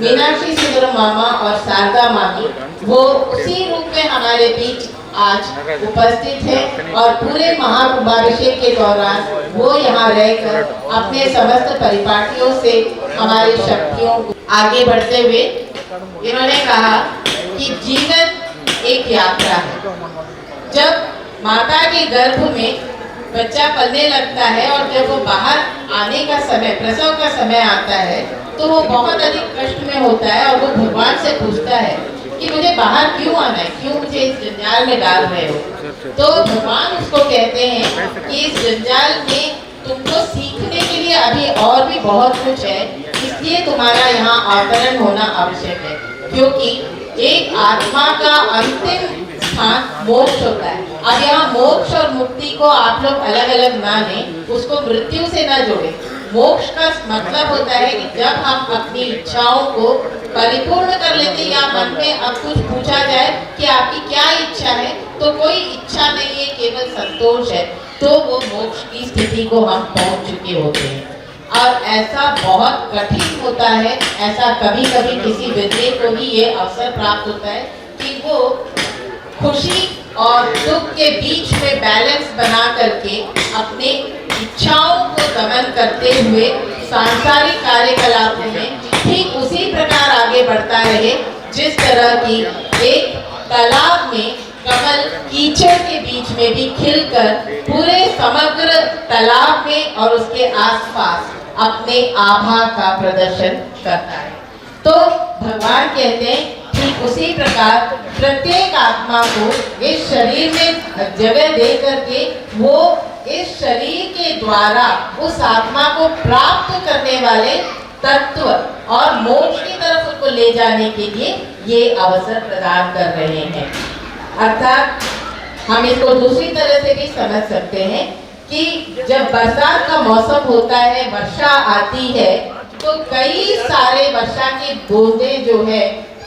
मीनाक्षी सुंदरम मामा और शारदा मामी, वो उसी रूप में हमारे बीच आज उपस्थित है और पूरे महाकुंभाभिषेक के दौरान वो यहाँ रहकर अपने समस्त परिपाटियों से हमारी शक्तियों को आगे बढ़ते हुए इन्होंने कहा कि जीवन एक यात्रा है। जब माता के गर्भ में बच्चा पलने लगता है और जब वो बाहर आने का समय, प्रसव का समय आता है, तो वो बहुत अधिक कष्ट में होता है और वो भगवान से पूछता है कि मुझे बाहर क्यों आना है, क्यों मुझे इस जंजाल में डाल रहे हो। तो भगवान उसको कहते हैं कि इस जंजाल में तुमको सीखने के लिए अभी और भी बहुत कुछ है, इसलिए तुम्हारा यहाँ अवतरण होना आवश्यक है, क्योंकि एक आत्मा का अंतिम स्थान मोक्ष होता है। अब यहाँ मोक्ष और मुक्ति को आप लोग अलग अलग ना लें, उसको मृत्यु से ना जोड़ें। मोक्ष का मतलब होता है कि जब हम अपनी इच्छाओं को परिपूर्ण कर लेते हैं, या मन में अब कुछ पूछा जाए कि आपकी क्या इच्छा है, तो कोई इच्छा नहीं है, केवल संतोष है, तो वो मोक्ष की स्थिति को हम पहुंच चुके होते हैं। और ऐसा बहुत कठिन होता है, ऐसा कभी कभी किसी व्यक्ति को ही ये अवसर प्राप्त होता है कि वो खुशी और दुख के बीच में बैलेंस बना करके अपने इच्छाओं को दमन करते हुए सांसारिक कार्यकलापों में ठीक उसी प्रकार आगे बढ़ता रहे, जिस तरह की एक तालाब में कमल कीचड़ के बीच में भी खिलकर पूरे समग्र तालाब में और उसके आसपास अपने आभा का प्रदर्शन करता है। तो भगवान कहते हैं ठीक उसी प्रकार प्रत्येक आत्मा को इस शरीर में जगह दे करके वो इस शरीर के द्वारा उस आत्मा को प्राप्त करने वाले तत्व और मोक्ष की तरफ उनको ले जाने के लिए ये अवसर प्रदान कर रहे हैं। अर्थात हम इसको दूसरी तरह से भी समझ सकते हैं कि जब बरसात का मौसम होता है, वर्षा आती है, तो कई सारे वर्षा की बूंदें जो है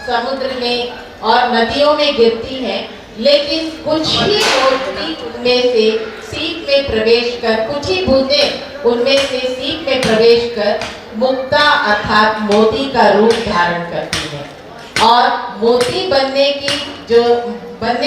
समुद्र में और नदियों में गिरती हैं, लेकिन कुछ ही मोती उनमें से सीप में प्रवेश कर, कुछ ही बूंदें उनमें से सीप में प्रवेश कर मुक्ता अर्थात मोती का रूप धारण करती हैं। और मोती बनने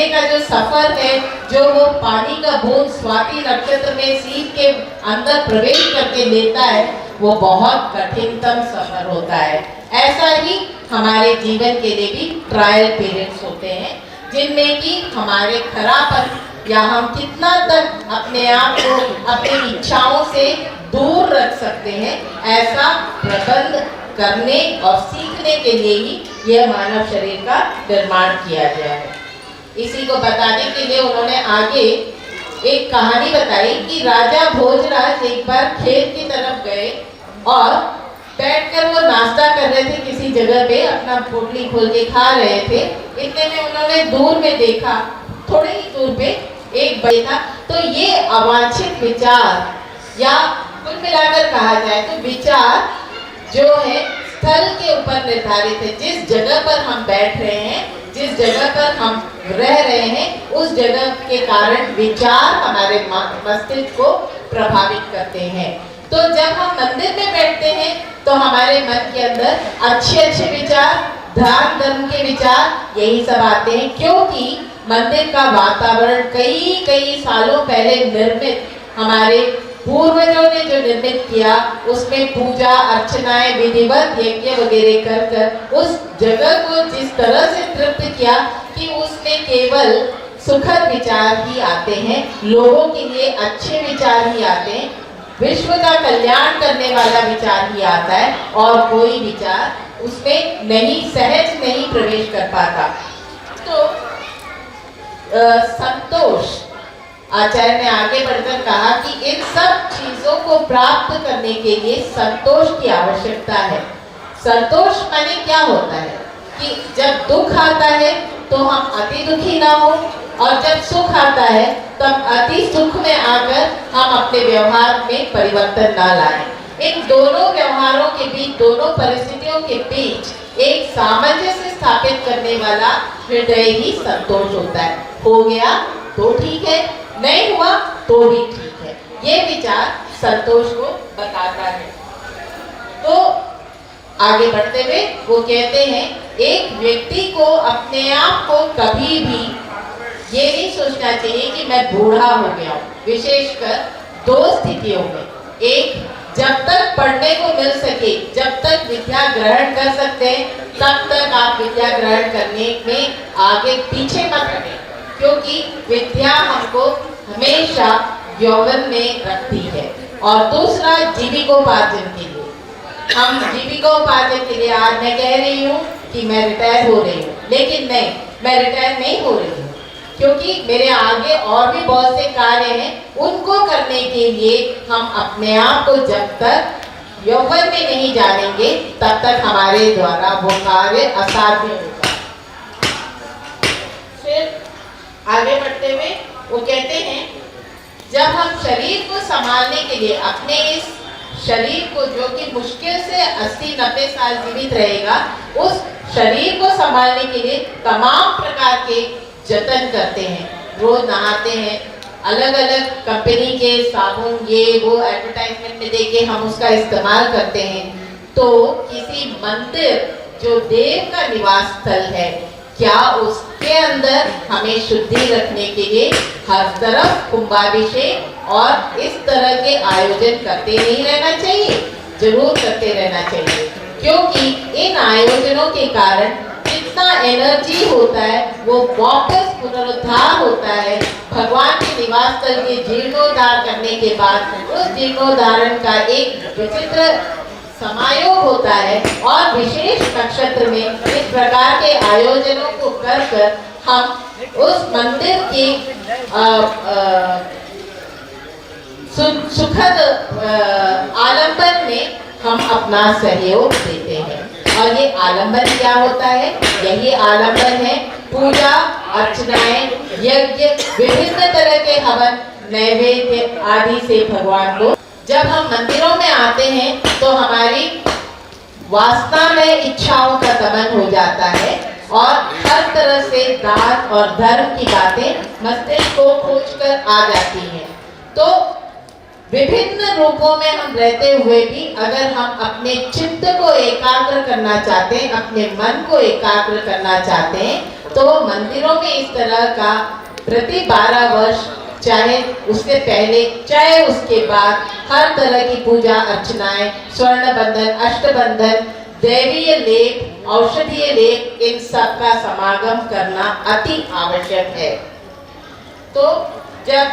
का जो सफर है, जो वो पानी का बूंद स्वाति नक्षत्र में सीप के अंदर प्रवेश करके लेता है, वो बहुत कठिनतम सफर होता है। ऐसा ही हमारे जीवन के लिए भी ट्रायल पीरियड्स होते हैं, जिनमें कि हमारे खरापन या हम कितना तक अपने आप को अपनी इच्छाओं से दूर रख सकते हैं, ऐसा प्रबंध करने और सीखने के लिए ही यह मानव शरीर का निर्माण किया गया है। इसी को बताने के लिए उन्होंने आगे एक कहानी बताई कि राजा भोजराज एक बार खेत की तरफ गए और बैठकर वो नाश्ता कर रहे थे किसी जगह पे, अपना पोटली खोल के खा रहे थे। इतने में उन्होंने दूर में देखा, थोड़े ही दूर पे एक बड़े था। तो ये अवांछित विचार या कुल मिलाकर कहा जाए तो विचार जो है स्थल के ऊपर निर्धारित है। जिस जगह पर हम बैठ रहे हैं, जिस जगह पर हम रह रहे हैं, उस जगह के कारण विचार हमारे मस्तिष्क को प्रभावित करते हैं। तो जब हम मंदिर में बैठते हैं तो हमारे मन के अंदर अच्छे विचार, ध्यान धर्म के विचार, यही सब आते हैं, क्योंकि मंदिर का वातावरण कई सालों पहले निर्मित, हमारे पूर्वजों ने जो निर्मित किया, उसमें पूजा अर्चनाएं विधिवत यज्ञ वगैरह कर उस जगह को जिस तरह से तृप्त किया कि उसमें केवल सुखद विचार ही आते हैं, लोगों के लिए अच्छे विचार ही आते हैं, विश्व का कल्याण करने वाला विचार ही आता है, और कोई विचार उसमें सहज नहीं प्रवेश कर पाता। तो संतोष, आचार्य ने आगे बढ़कर कहा कि इन सब चीजों को प्राप्त करने के लिए संतोष की आवश्यकता है। संतोष माने क्या होता है कि जब दुख आता है तो हम अति दुखी ना हो, और जब सुख आता है तब अति सुख में आकर हम अपने व्यवहार में परिवर्तन ना लाएं। इन दोनों व्यवहारों के बीच, दोनों परिस्थितियों के बीच एक सामंजस्य स्थापित करने वाला हृदय ही संतोष होता है। हो गया तो ठीक है, नहीं हुआ तो भी ठीक है, ये विचार संतोष को बताता है। तो आगे बढ़ते हुए वो कहते हैं, एक व्यक्ति को अपने आप को कभी भी ये नहीं सोचना चाहिए कि मैं बूढ़ा हो गया हूँ। विशेषकर दो स्थितियों में, एक, जब तक पढ़ने को मिल सके, जब तक विद्या ग्रहण कर सकते हैं, तब तक आप विद्या ग्रहण करने में आगे पीछे मत रहें, क्योंकि विद्या हमको हमेशा यौवन में रखती है। और दूसरा, जीविकोपार्जन के लिए, हम जीविकोपार्जन के लिए, आज मैं कह रही हूँ कि मैं रिटायर हो रही हूँ, लेकिन नहीं, मैं रिटायर नहीं हो रही हूँ, क्योंकि मेरे आगे और भी बहुत से कार्य हैं। उनको करने के लिए हम अपने आप को जब तक यौवन में नहीं जानेंगे तब तक हमारे द्वारा वो कार्य असाध्य होगा। फिर आगे बढ़ते हुए वो कहते हैं, जब हम शरीर को संभालने के लिए अपने इस शरीर को, जो कि मुश्किल से 80-90 साल जीवित रहेगा, उस शरीर को संभालने के लिए तमाम प्रकार के जतन करते हैं। रोज नहाते हैं, अलग अलग कंपनी के साबुन ये वो एडवर्टाइजमेंट में देके हम उसका इस्तेमाल करते हैं। तो किसी मंदिर जो देव का निवास स्थल है, क्या उसके अंदर हमें शुद्धि रखने के लिए हर तरफ कुंभाभिषेक और इस तरह के आयोजन करते नहीं रहना चाहिए? जरूर करते रहना चाहिए, क्योंकि इन आयोजनों के कारण जितना एनर्जी होता है वो वापस पुनरुद्धार होता है। भगवान के निवास स्थल के जीर्णोद्धार करने के बाद उस जीर्णोद्धारण का एक विचित्र समायोग होता है, और विशेष नक्षत्र में इस प्रकार के आयोजनों को कर हम उस मंदिर की सुखद आलंबन में हम अपना सहयोग देते हैं। और ये आलंबन क्या होता है? यही आलंबन है पूजा अर्चनाएं, यज्ञ, विभिन्न तरह के हवन, नैवेद्य आदि से भगवान को। जब हम मंदिरों में आते हैं तो हमारी वासना में इच्छाओं का दमन हो जाता है, और हर तरह से दान और धर्म की बातें मस्तिष्क को खोजकर आ जाती हैं। तो विभिन्न रूपों में हम रहते हुए भी अगर हम अपने चित्त को एकाग्र करना चाहते हैं, अपने मन को एकाग्र करना चाहते हैं, तो मंदिरों में इस तरह का प्रति 12 वर्ष, चाहे उससे पहले चाहे उसके बाद, हर तरह की पूजा अर्चनाएं, स्वर्ण बंधन, अष्टबंधन, दैवीय लेप, औषधीय लेप, इन सब का समागम करना अति आवश्यक है। तो जब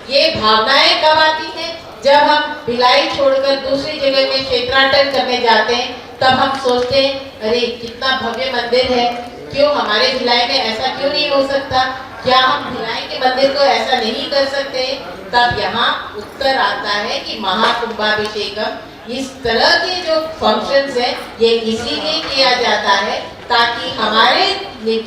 ये भावनाएं कब आती हैं? जब हम भिलाई छोड़कर दूसरी जगह में क्षेत्राटन करने जाते हैं, तब हम सोचते हैं, अरे कितना भव्य मंदिर है, क्यों हमारे भिलाई में ऐसा क्यों नहीं हो सकता? क्या हम भिलाई के मंदिर को ऐसा नहीं कर सकते? तब यहाँ उत्तर आता है कि महाकुंभाभिषेकम, इस तरह के जो फंक्शंस हैं ये इसीलिए किया जाता है ताकि हमारे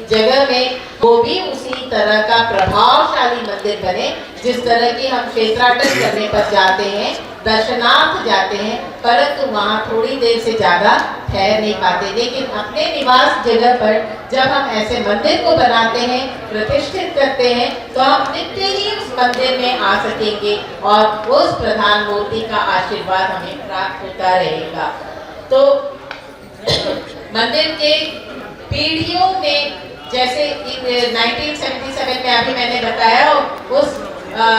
जगह में वो भी उसी तरह का प्रभावशाली मंदिर बने, जिस तरह की हम क्षेत्राटन करने पर जाते हैं, दर्शनार्थ जाते हैं, परंतु वहाँ थोड़ी देर से ज़्यादा ठहर नहीं पाते। लेकिन अपने निवास जगह पर जब हम ऐसे मंदिर को बनाते हैं, प्रतिष्ठित करते हैं, तो हम नित्य ही उस मंदिर में आ सकेंगे और उस प्रधान मूर्ति का आशीर्वाद हमें प्राप्त होता रहेगा। तो मंदिर के पीढ़ियों में, जैसे 1977 में अभी मैंने बताया, उस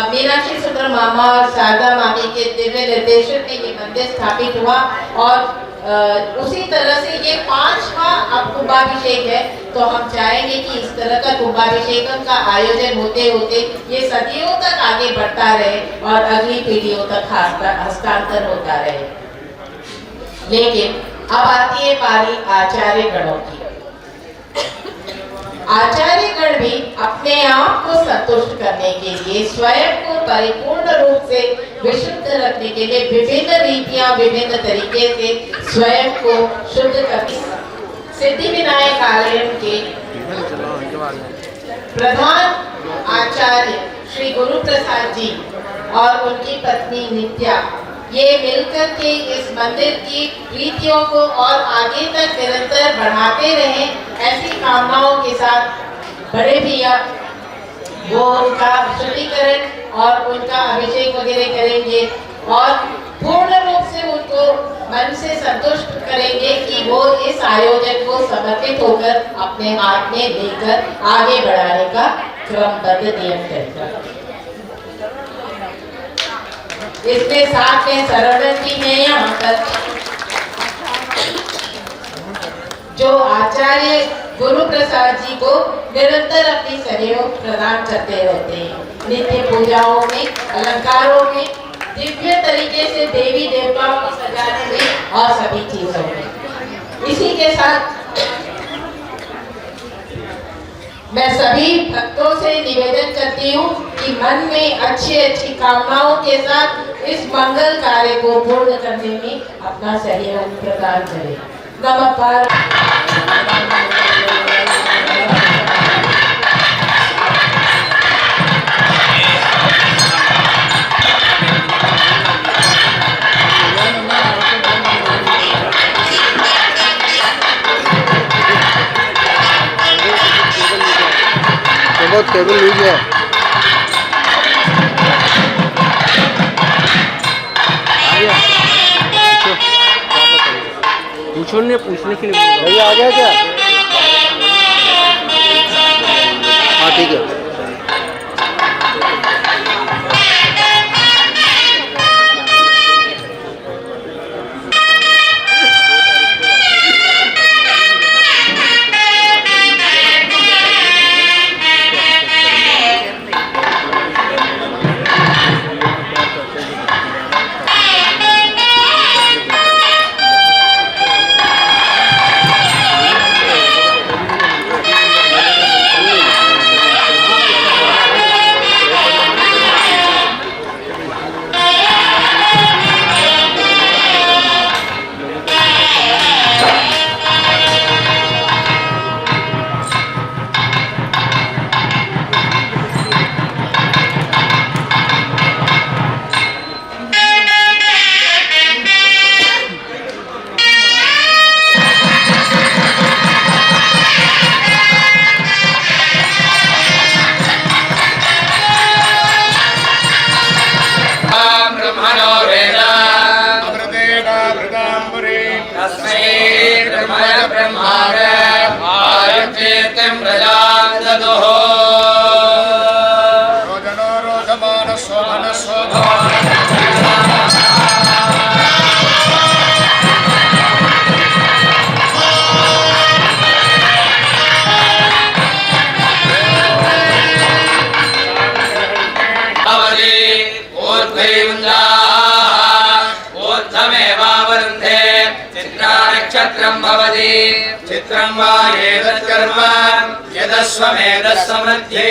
मीनाक्षी सुंदर मामा और शारदा मामी के दिव्य निर्देशन में ये मंदिर स्थापित हुआ, और उसी तरह से ये 5वां अब कुंभाभिषेक है। तो हम चाहेंगे कि इस तरह का कुंभाभिषेकम का आयोजन होते होते ये सदियों तक आगे बढ़ता रहे और अगली पीढ़ियों तक हस्तांतर होता रहे। लेकिन अब आती है पारी आचार्य गणों की। आचार्य गण भी अपने आप को संतुष्ट करने के लिए, स्वयं को परिपूर्ण रूप से विशुद्ध रखने के लिए विभिन्न रीतियां, विभिन्न तरीके से स्वयं को शुद्ध करते हैं। सिद्धि विनायक आलयम के प्रधान आचार्य श्री गुरु प्रसाद जी और उनकी पत्नी नित्या, ये मिलकर के इस मंदिर की रीतियों को और आगे तक निरंतर बढ़ाते रहें, ऐसी कामनाओं के साथ बड़े भैया वो उनका शुद्धिकरण और उनका अभिषेक वगैरह करेंगे और पूर्ण रूप से उनको मन से संतुष्ट करेंगे कि वो इस आयोजन को समर्पित होकर अपने हाथ में लेकर आगे बढ़ाने का क्रमबद्ध नियम करेंगे। इसमें साथ में सरवण जी हैं यहाँ पर, जो आचार्य गुरु प्रसाद जी को निरंतर अपनी सहयोग प्रदान करते रहते हैं, नित्य पूजाओं में, अलंकारों में, दिव्य तरीके से देवी देवताओं को सजाने में और सभी चीजों में। इसी के साथ मैं सभी भक्तों से निवेदन करती हूँ कि मन में अच्छी अच्छी कामनाओं के साथ इस मंगल कार्य को पूर्ण करने में अपना सहयोग प्रदान करें। नमः पार्वती। बहुत टेबल लीजिए पूछने के लिए भैया आ गया क्या? हाँ ठीक है। चित्रं वा एतत्कर्म यदस्वमेधः समृद्धि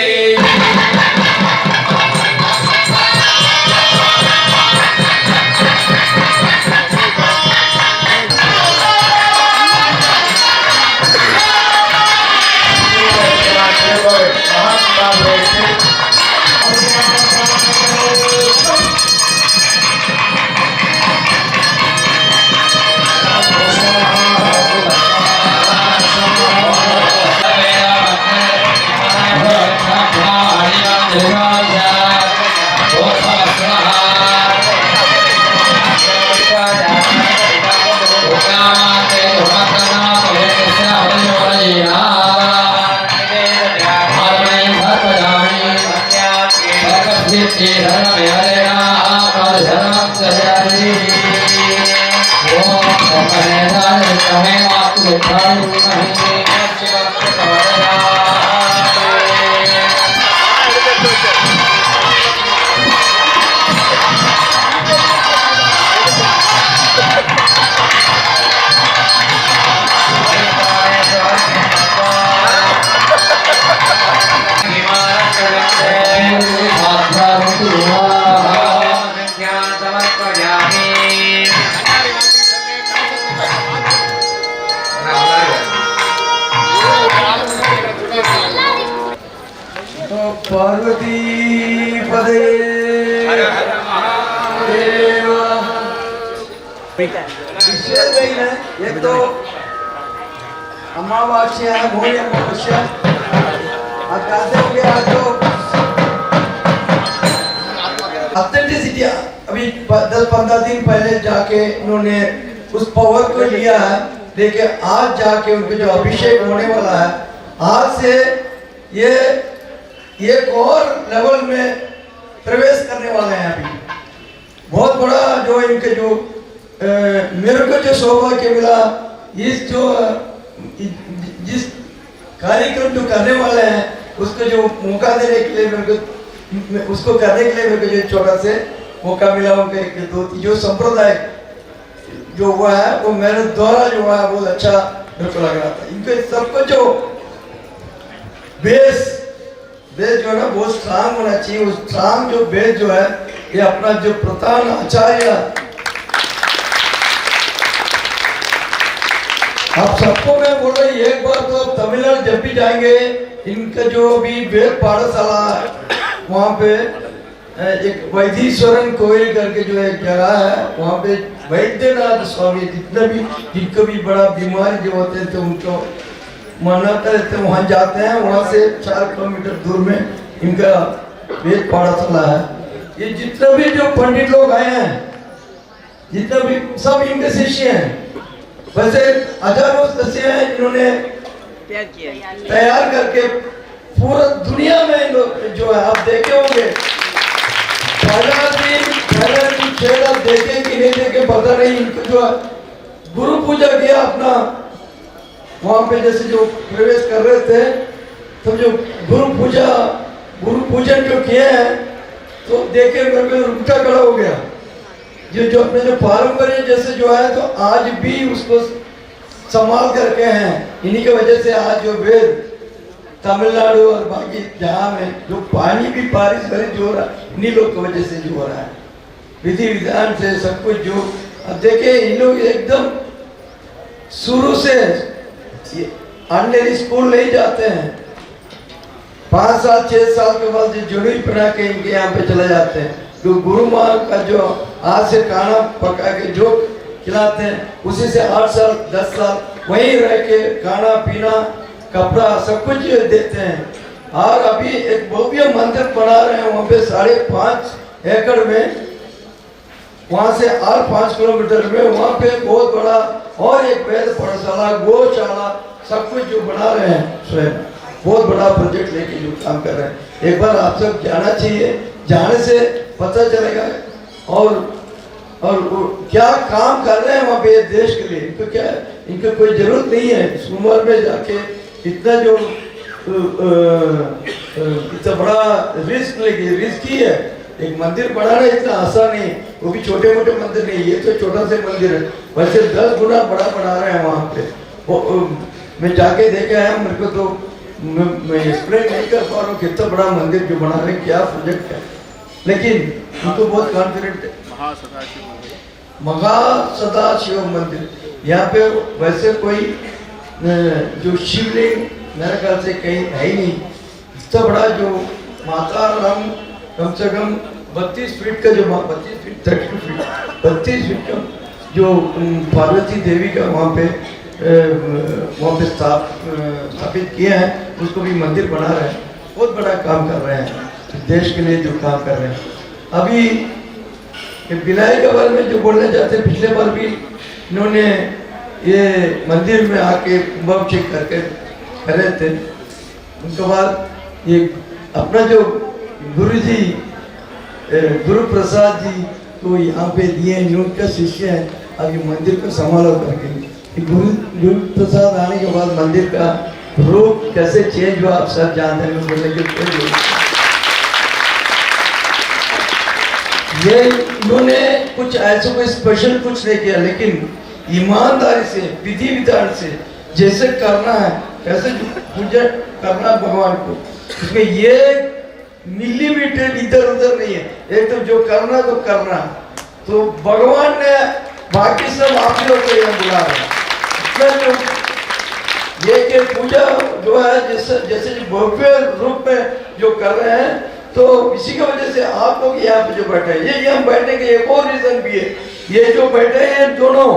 पार्वती पदे विशेष नहीं है ये तो अमावास्या भोरे अमावस्या कहते हो गया तो ऑथेंटिसिटी अभी 10-15 दिन पहले जाके उन्होंने उस पावर को लिया है, लेकिन आज जाके उनके जो अभिषेक होने वाला है, आज से ये एक और लेवल में प्रवेश करने वाले हैं। अभी बहुत बड़ा जो इनके जो मेरे को जो सौभाग्य मिला, इस जो जिस कार्यक्रम जो करने वाले हैं उसको जो मौका देने के लिए मेरे को उसको करने के लिए मेरे को जो छोटा से मौका मिला, उनके जो संप्रदाय जो हुआ है वो मेरे द्वारा जो हुआ है बहुत अच्छा मेरे को लग रहा था। इनके सबको जो बेस जो है ना बहुत स्ट्रांग होना चाहिए। उस स्ट्रांग जो बेस जो है ये अपना जो प्रधान आचार्य आप सबको मैं बोल रही एक बार तो तमिलनाडु जब भी जाएंगे इनका जो भी वेद पाठशाला है वहाँ पे एक वैधीश्वरन कोयल करके जो एक जगह है वहाँ पे वैद्यनाथ स्वामी जितने भी जिनको भी बड़ा बीमारी जो होते थे उनको मनाते रहते वहाँ जाते हैं। वहाँ से 4 किलोमीटर दूर में इनका वेद पाठशाला है। ये जितने भी जो पंडित लोग आए हैं जितने भी सब इनके शिष्य हैं। वैसे हजारों सदस्य हैं जिन्होंने तैयार करके पूरा दुनिया में लोग जो है आप देखे होंगे पहला दिन छेड़ा देखे कि नहीं देखे पता नहीं। इनको जो गुरु पूजा किया अपना वहाँ पे जैसे जो प्रवेश कर रहे थे तो जो गुरु पूजन जो किए हैं तो देखे मेरे को रुकता खड़ा हो गया। जो अपने जो पारंपरिक जैसे जो है तो आज भी उसको संभाल करके हैं। इन्हीं की वजह से आज जो वेद तमिलनाडु और बाकी जहाँ में जो पानी भी बारिश जो हो रहा है इन्हीं लोग की वजह से जो हो रहा है विधि विधान से सब कुछ जो अब देखे इन लोग एकदम शुरू से अंडर स्कूल नहीं जाते हैं। 5 साल 6 साल के बाद जो जुड़ी पढ़ा के इनके यहाँ पे चले जाते हैं। तो गुरु माँ का जो आज से खाना पका के जो खिलाते हैं उसी से 8 साल 10 साल वहीं रह के खाना पीना कपड़ा सब कुछ देते हैं। और अभी एक भव्य मंदिर बना रहे हैं वहाँ पे 5.5 एकड़ में वहाँ से और 5 किलोमीटर में वहाँ पे बहुत बड़ा और एक वेद पाठशाला गौशाला सब कुछ जो बना रहे हैं स्वयं बहुत बड़ा प्रोजेक्ट लेके जो काम कर रहे हैं। एक बार आप सब जाना चाहिए। जाने से पता चलेगा और क्या काम कर रहे हैं वहाँ पे देश के लिए। इनको क्या इनको कोई जरूरत नहीं है इस उम्र में जाके इतना जो इतना बड़ा रिस्क ही है। एक मंदिर बनाना इतना आसान नहीं, वो भी छोटे मोटे मंदिर नहीं। ये तो छोटा से मंदिर है, वैसे 10 गुना बड़ा बना रहे हैं वहाँ पे। मैं जाके देखे आया, मेरे को तो मैं एक्सप्लेन नहीं कर पा रहा हूँ कितना बड़ा मंदिर जो बना रहे हैं, क्या प्रोजेक्ट है। लेकिन उनको बहुत कॉन्फिडेंट है। महासदाशिव मंदिर यहाँ पे वैसे कोई जो शिवलिंग मेरे ख्याल से कहीं है ही नहीं। इतना बड़ा जो माता राम कम से कम 32 फीट का जो 32 फीट 32 फीट 32 फीट का जो पार्वती देवी का वहाँ पे स्थापित किए हैं, उसको भी मंदिर बना रहे हैं। बहुत बड़ा काम कर रहे हैं देश के लिए जो काम कर रहे हैं। अभी बिलाई के बारे में जो बोलना चाहते हैं, पिछले बार भी इन्होंने ये मंदिर में आके कुंभाभिषेक करके करे थे। उनके बाद ये अपना जो गुरुजी गुरु प्रसाद जी को यहाँ पे दिए, उनका शिष्य है। अब ये मंदिर को संभालो करके गुरु प्रसाद आने के बाद मंदिर का रूप कैसे चेंज हुआ आप सब जानते हैं। बोलने के ये इन्होंने कुछ ऐसा कोई स्पेशल कुछ नहीं किया, लेकिन ईमानदारी से विधि विधान से जैसे करना है कैसे पूजा करना भगवान को, उसमें ये मिलीमीटर इधर उधर नहीं है। एक तो जो करना तो करना, तो भगवान ने बाकी सब आप लोग को यहाँ बुला रहे हैं। ये कि पूजा जो है जैसे भव्य रूप में जो कर रहे हैं, तो इसी की वजह से आप लोग यहाँ पे जो बैठे हैं, ये यहाँ बैठने के एक और रीजन भी है। ये जो बैठे हैं दोनों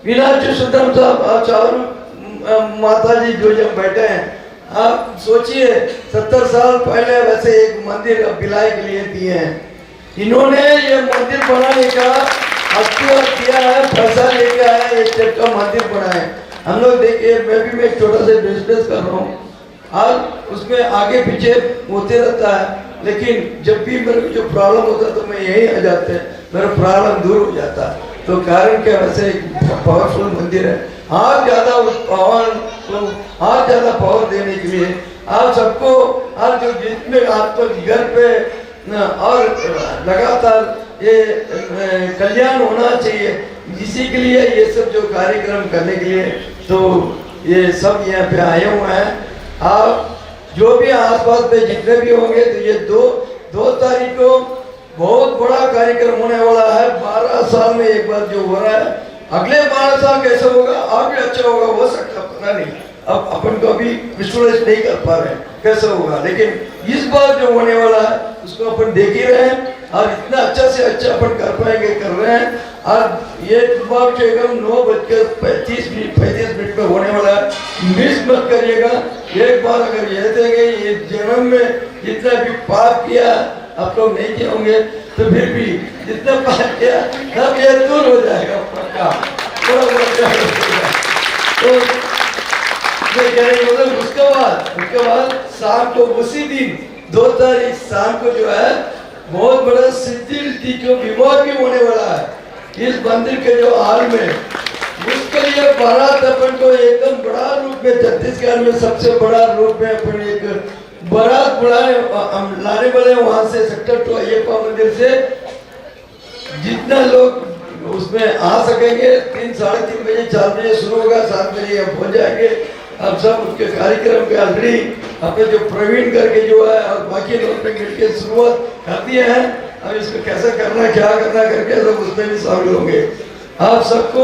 मीनाक्षी सुंदरम साहब चारू माता जी जो जब बैठे हैं, आप सोचिए 70 साल पहले वैसे एक मंदिर भिलाई के लिए दिए हैं। इन्होंने ये मंदिर बनाने का अख्तियार किया है, पैसा लेके आया, एक टाइप का मंदिर बनाए। हम लोग देखिए, मैं एक छोटा सा बिजनेस कर रहा हूँ, आज उसमें आगे पीछे होते रहता है, लेकिन जब भी मेरे को जो प्रॉब्लम होता है तो मैं यहीं आ जाते हैं, मेरा प्रॉब्लम दूर हो जाता है। तो कारण क्या, वैसे एक पावरफुल मंदिर है। और ज़्यादा और ज़्यादा पावर देने के लिए आप सबको आज जो जितने आपको घर पे और लगातार ये कल्याण होना चाहिए, इसी के लिए ये सब जो कार्यक्रम करने के लिए तो ये सब यहाँ पे आए हुए हैं। आप जो भी आसपास में जितने भी होंगे तो ये दो तारीख को बहुत बड़ा कार्यक्रम होने वाला है। 12 साल में एक बार जो हो रहा है, अगले 12 साल कैसे होगा और भी अच्छा होगा, हो सकता पता नहीं, अब अपन को अभी विजुअलाइज नहीं कर पा रहे हैं कैसे होगा, लेकिन इस बार जो होने वाला है उसको अपन देख ही रहे हैं और इतना अच्छा से अच्छा अपन कर पाएंगे, कर रहे हैं। और ये कुंभाभिषेकम 9:35 में होने वाला है, मिस मत करिएगा। एक बार अगर ये देंगे, ये जन्म में जितना भी पाप किया आप लोग नहीं किए होंगे तो फिर भी जितना पाप किया सब ये दूर हो जाएगा पक्का, तो मतलब उसके बाद शाम को उसी दिन 2 तारीख शाम को जो है बहुत बड़ा सिद्धि जो विवाह भी होने वाला है इस मंदिर के जो हाल में, उसके लिए बारात अपन को एकदम बड़ा रूप में, छत्तीसगढ़ में सबसे बड़ा रूप में अपन एक बारात लाने वाले वहां से सेक्टर 2 अय्यप्पा मंदिर से जितना लोग उसमें आ सकेंगे। 3 साढ़े 3 बजे 4 बजे शुरू होगा, 7 बजे हम पहुंच जाएंगे। अब सब उसके कार्यक्रम के ऑलरेडी अपने जो प्रवीण करके जो है और बाकी लोग ने मिलकर शुरुआत कर दिए हैं। अब इसको कैसे करना, क्या करना करके सब उसमें भी शामिल होंगे। आप सबको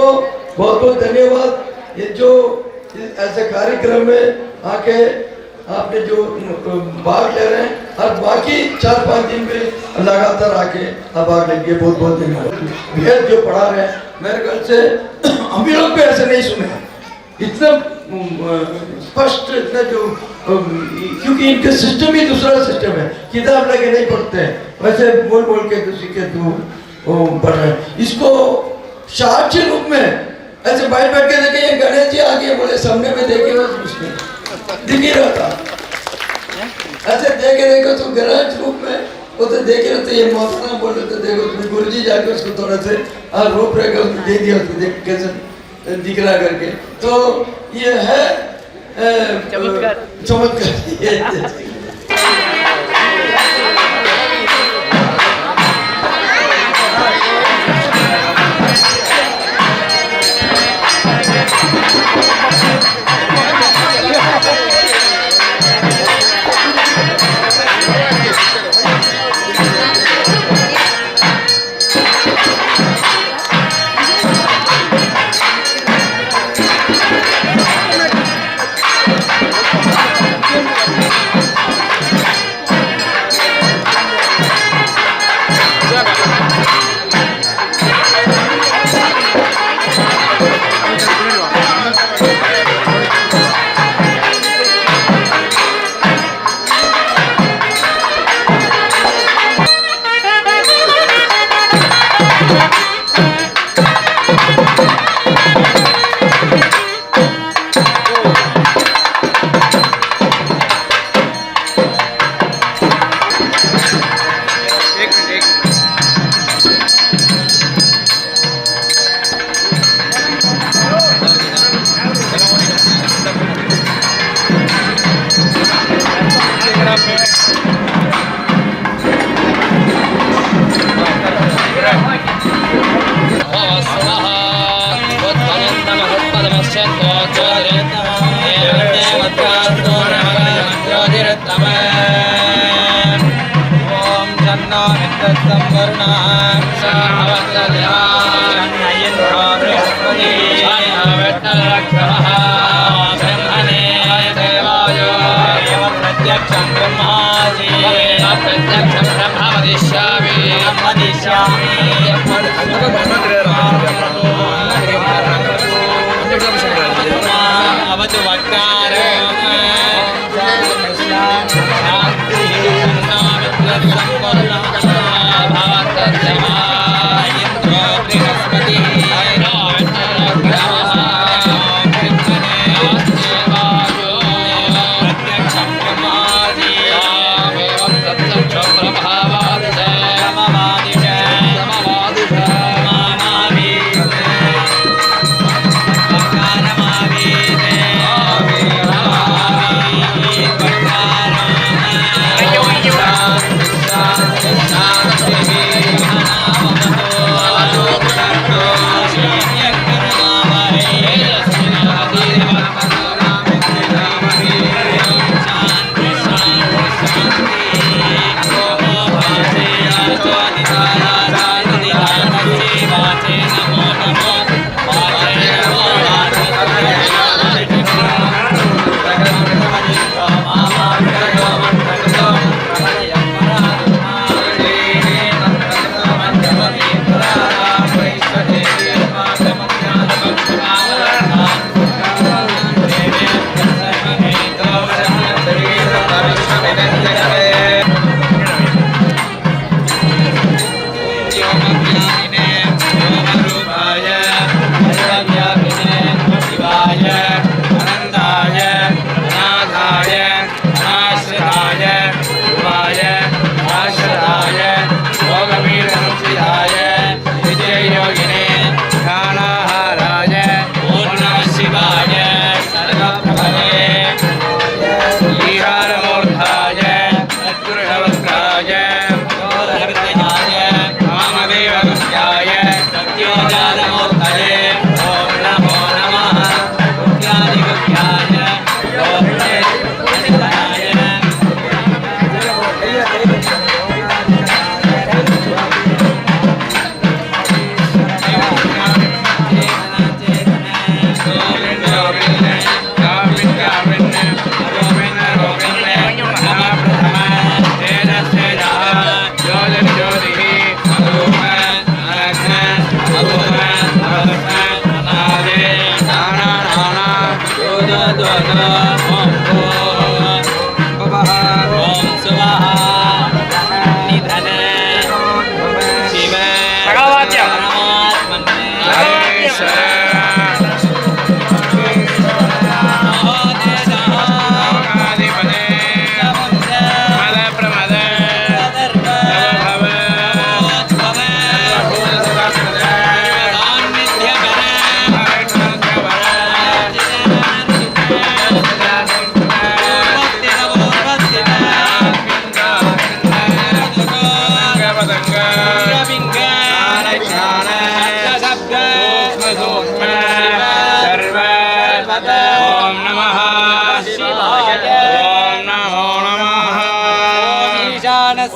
बहुत बहुत धन्यवाद। ये जो ऐसे कार्यक्रम में आके आपने जो भाग ले रहे हैं और बाकी 4-5 दिन में लगातार आके आप भाग लेंगे, बहुत बहुत धन्यवाद। वेद जो पढ़ा रहे हैं मेरे ख्याल से हम भी लोग भी ऐसे नहीं सुने इतना स्पष्ट, इतना जो क्योंकि इनके सिस्टम ही दूसरा सिस्टम है, किताब लेके नहीं पढ़ते हैं, वैसे बोल बोल के तो सीखे तो पढ़ रहे हैं। इसको साक्ष्य रूप में ऐसे बैठ के देखे, ये गणेश जी आगे बोले सामने में देखे उसमें दिख ही रहा था, ऐसे देखे देखो तो गणेश रूप में वो तो देख रहे थे। ये मौसम बोल रहे थे, देखो गुरु जी जाके उसको थोड़ा से रूप रेखा उसको दे दिया, उसको देख कैसे दिख रहा करके, तो ये है चमत्कार।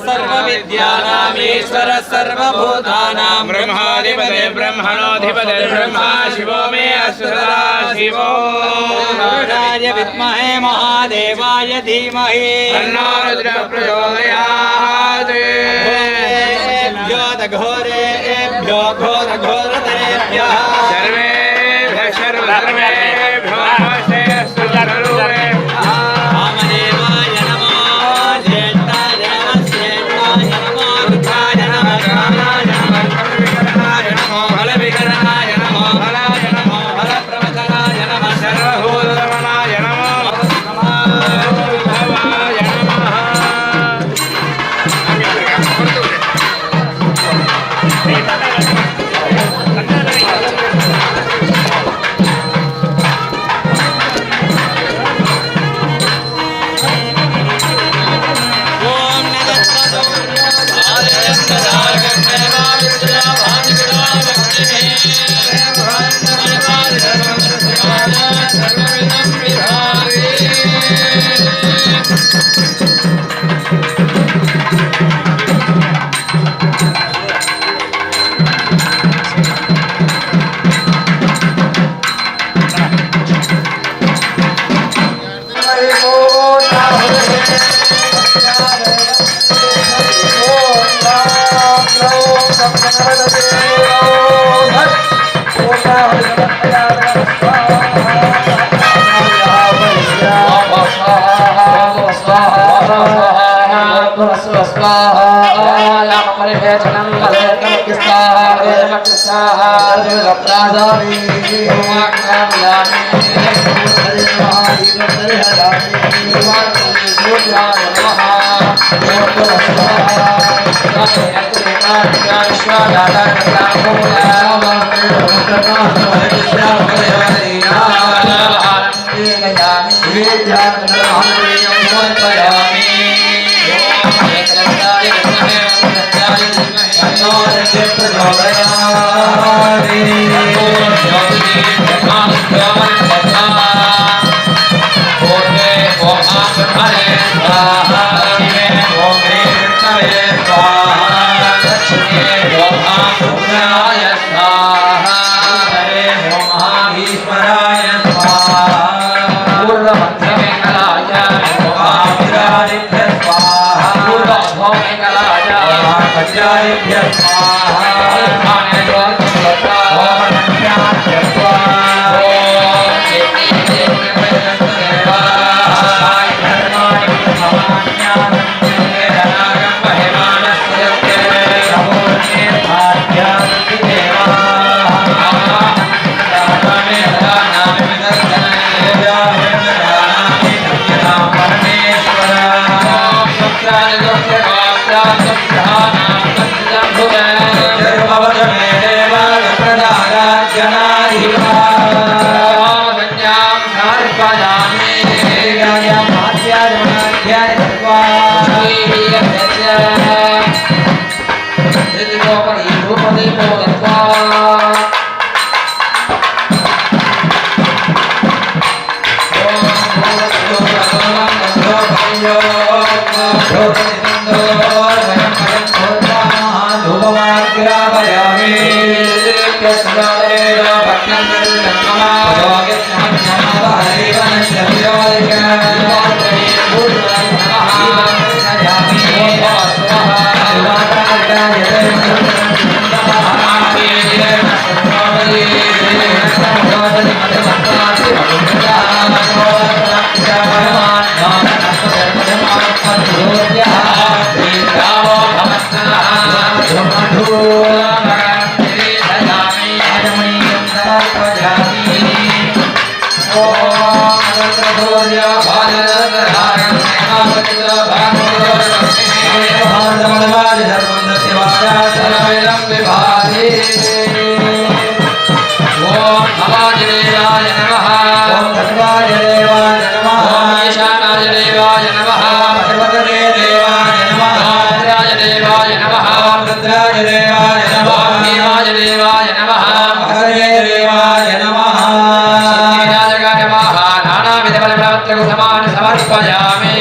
सर्वविद्यानामीश्वर सर्वभूतानां ब्रह्माधिपते ब्रह्मणोऽधिपते ब्रह्मा शिवो मे अस्तु सदा शिवो रुद्राय विद्महे महादेवाय धीमहि तन्नो रुद्रः प्रचोदयात् घोरेभ्यो घोरतरेभ्यः सर्वेभ्यः सर्वेभ्यो नमस्ते अस्तु सर्वे वामदेवाय नमो ज्येष्ठाय नमः श्रेष्ठाय नमो रुद्राय नमः कालाय नमः फलविकरणाय नमो फलविकरणाय नमो फलाय नमो फलप्रवचनाय नमः सर्वभूतरमणाय नमो भवाय नमः Terima kasih. समर्पयामि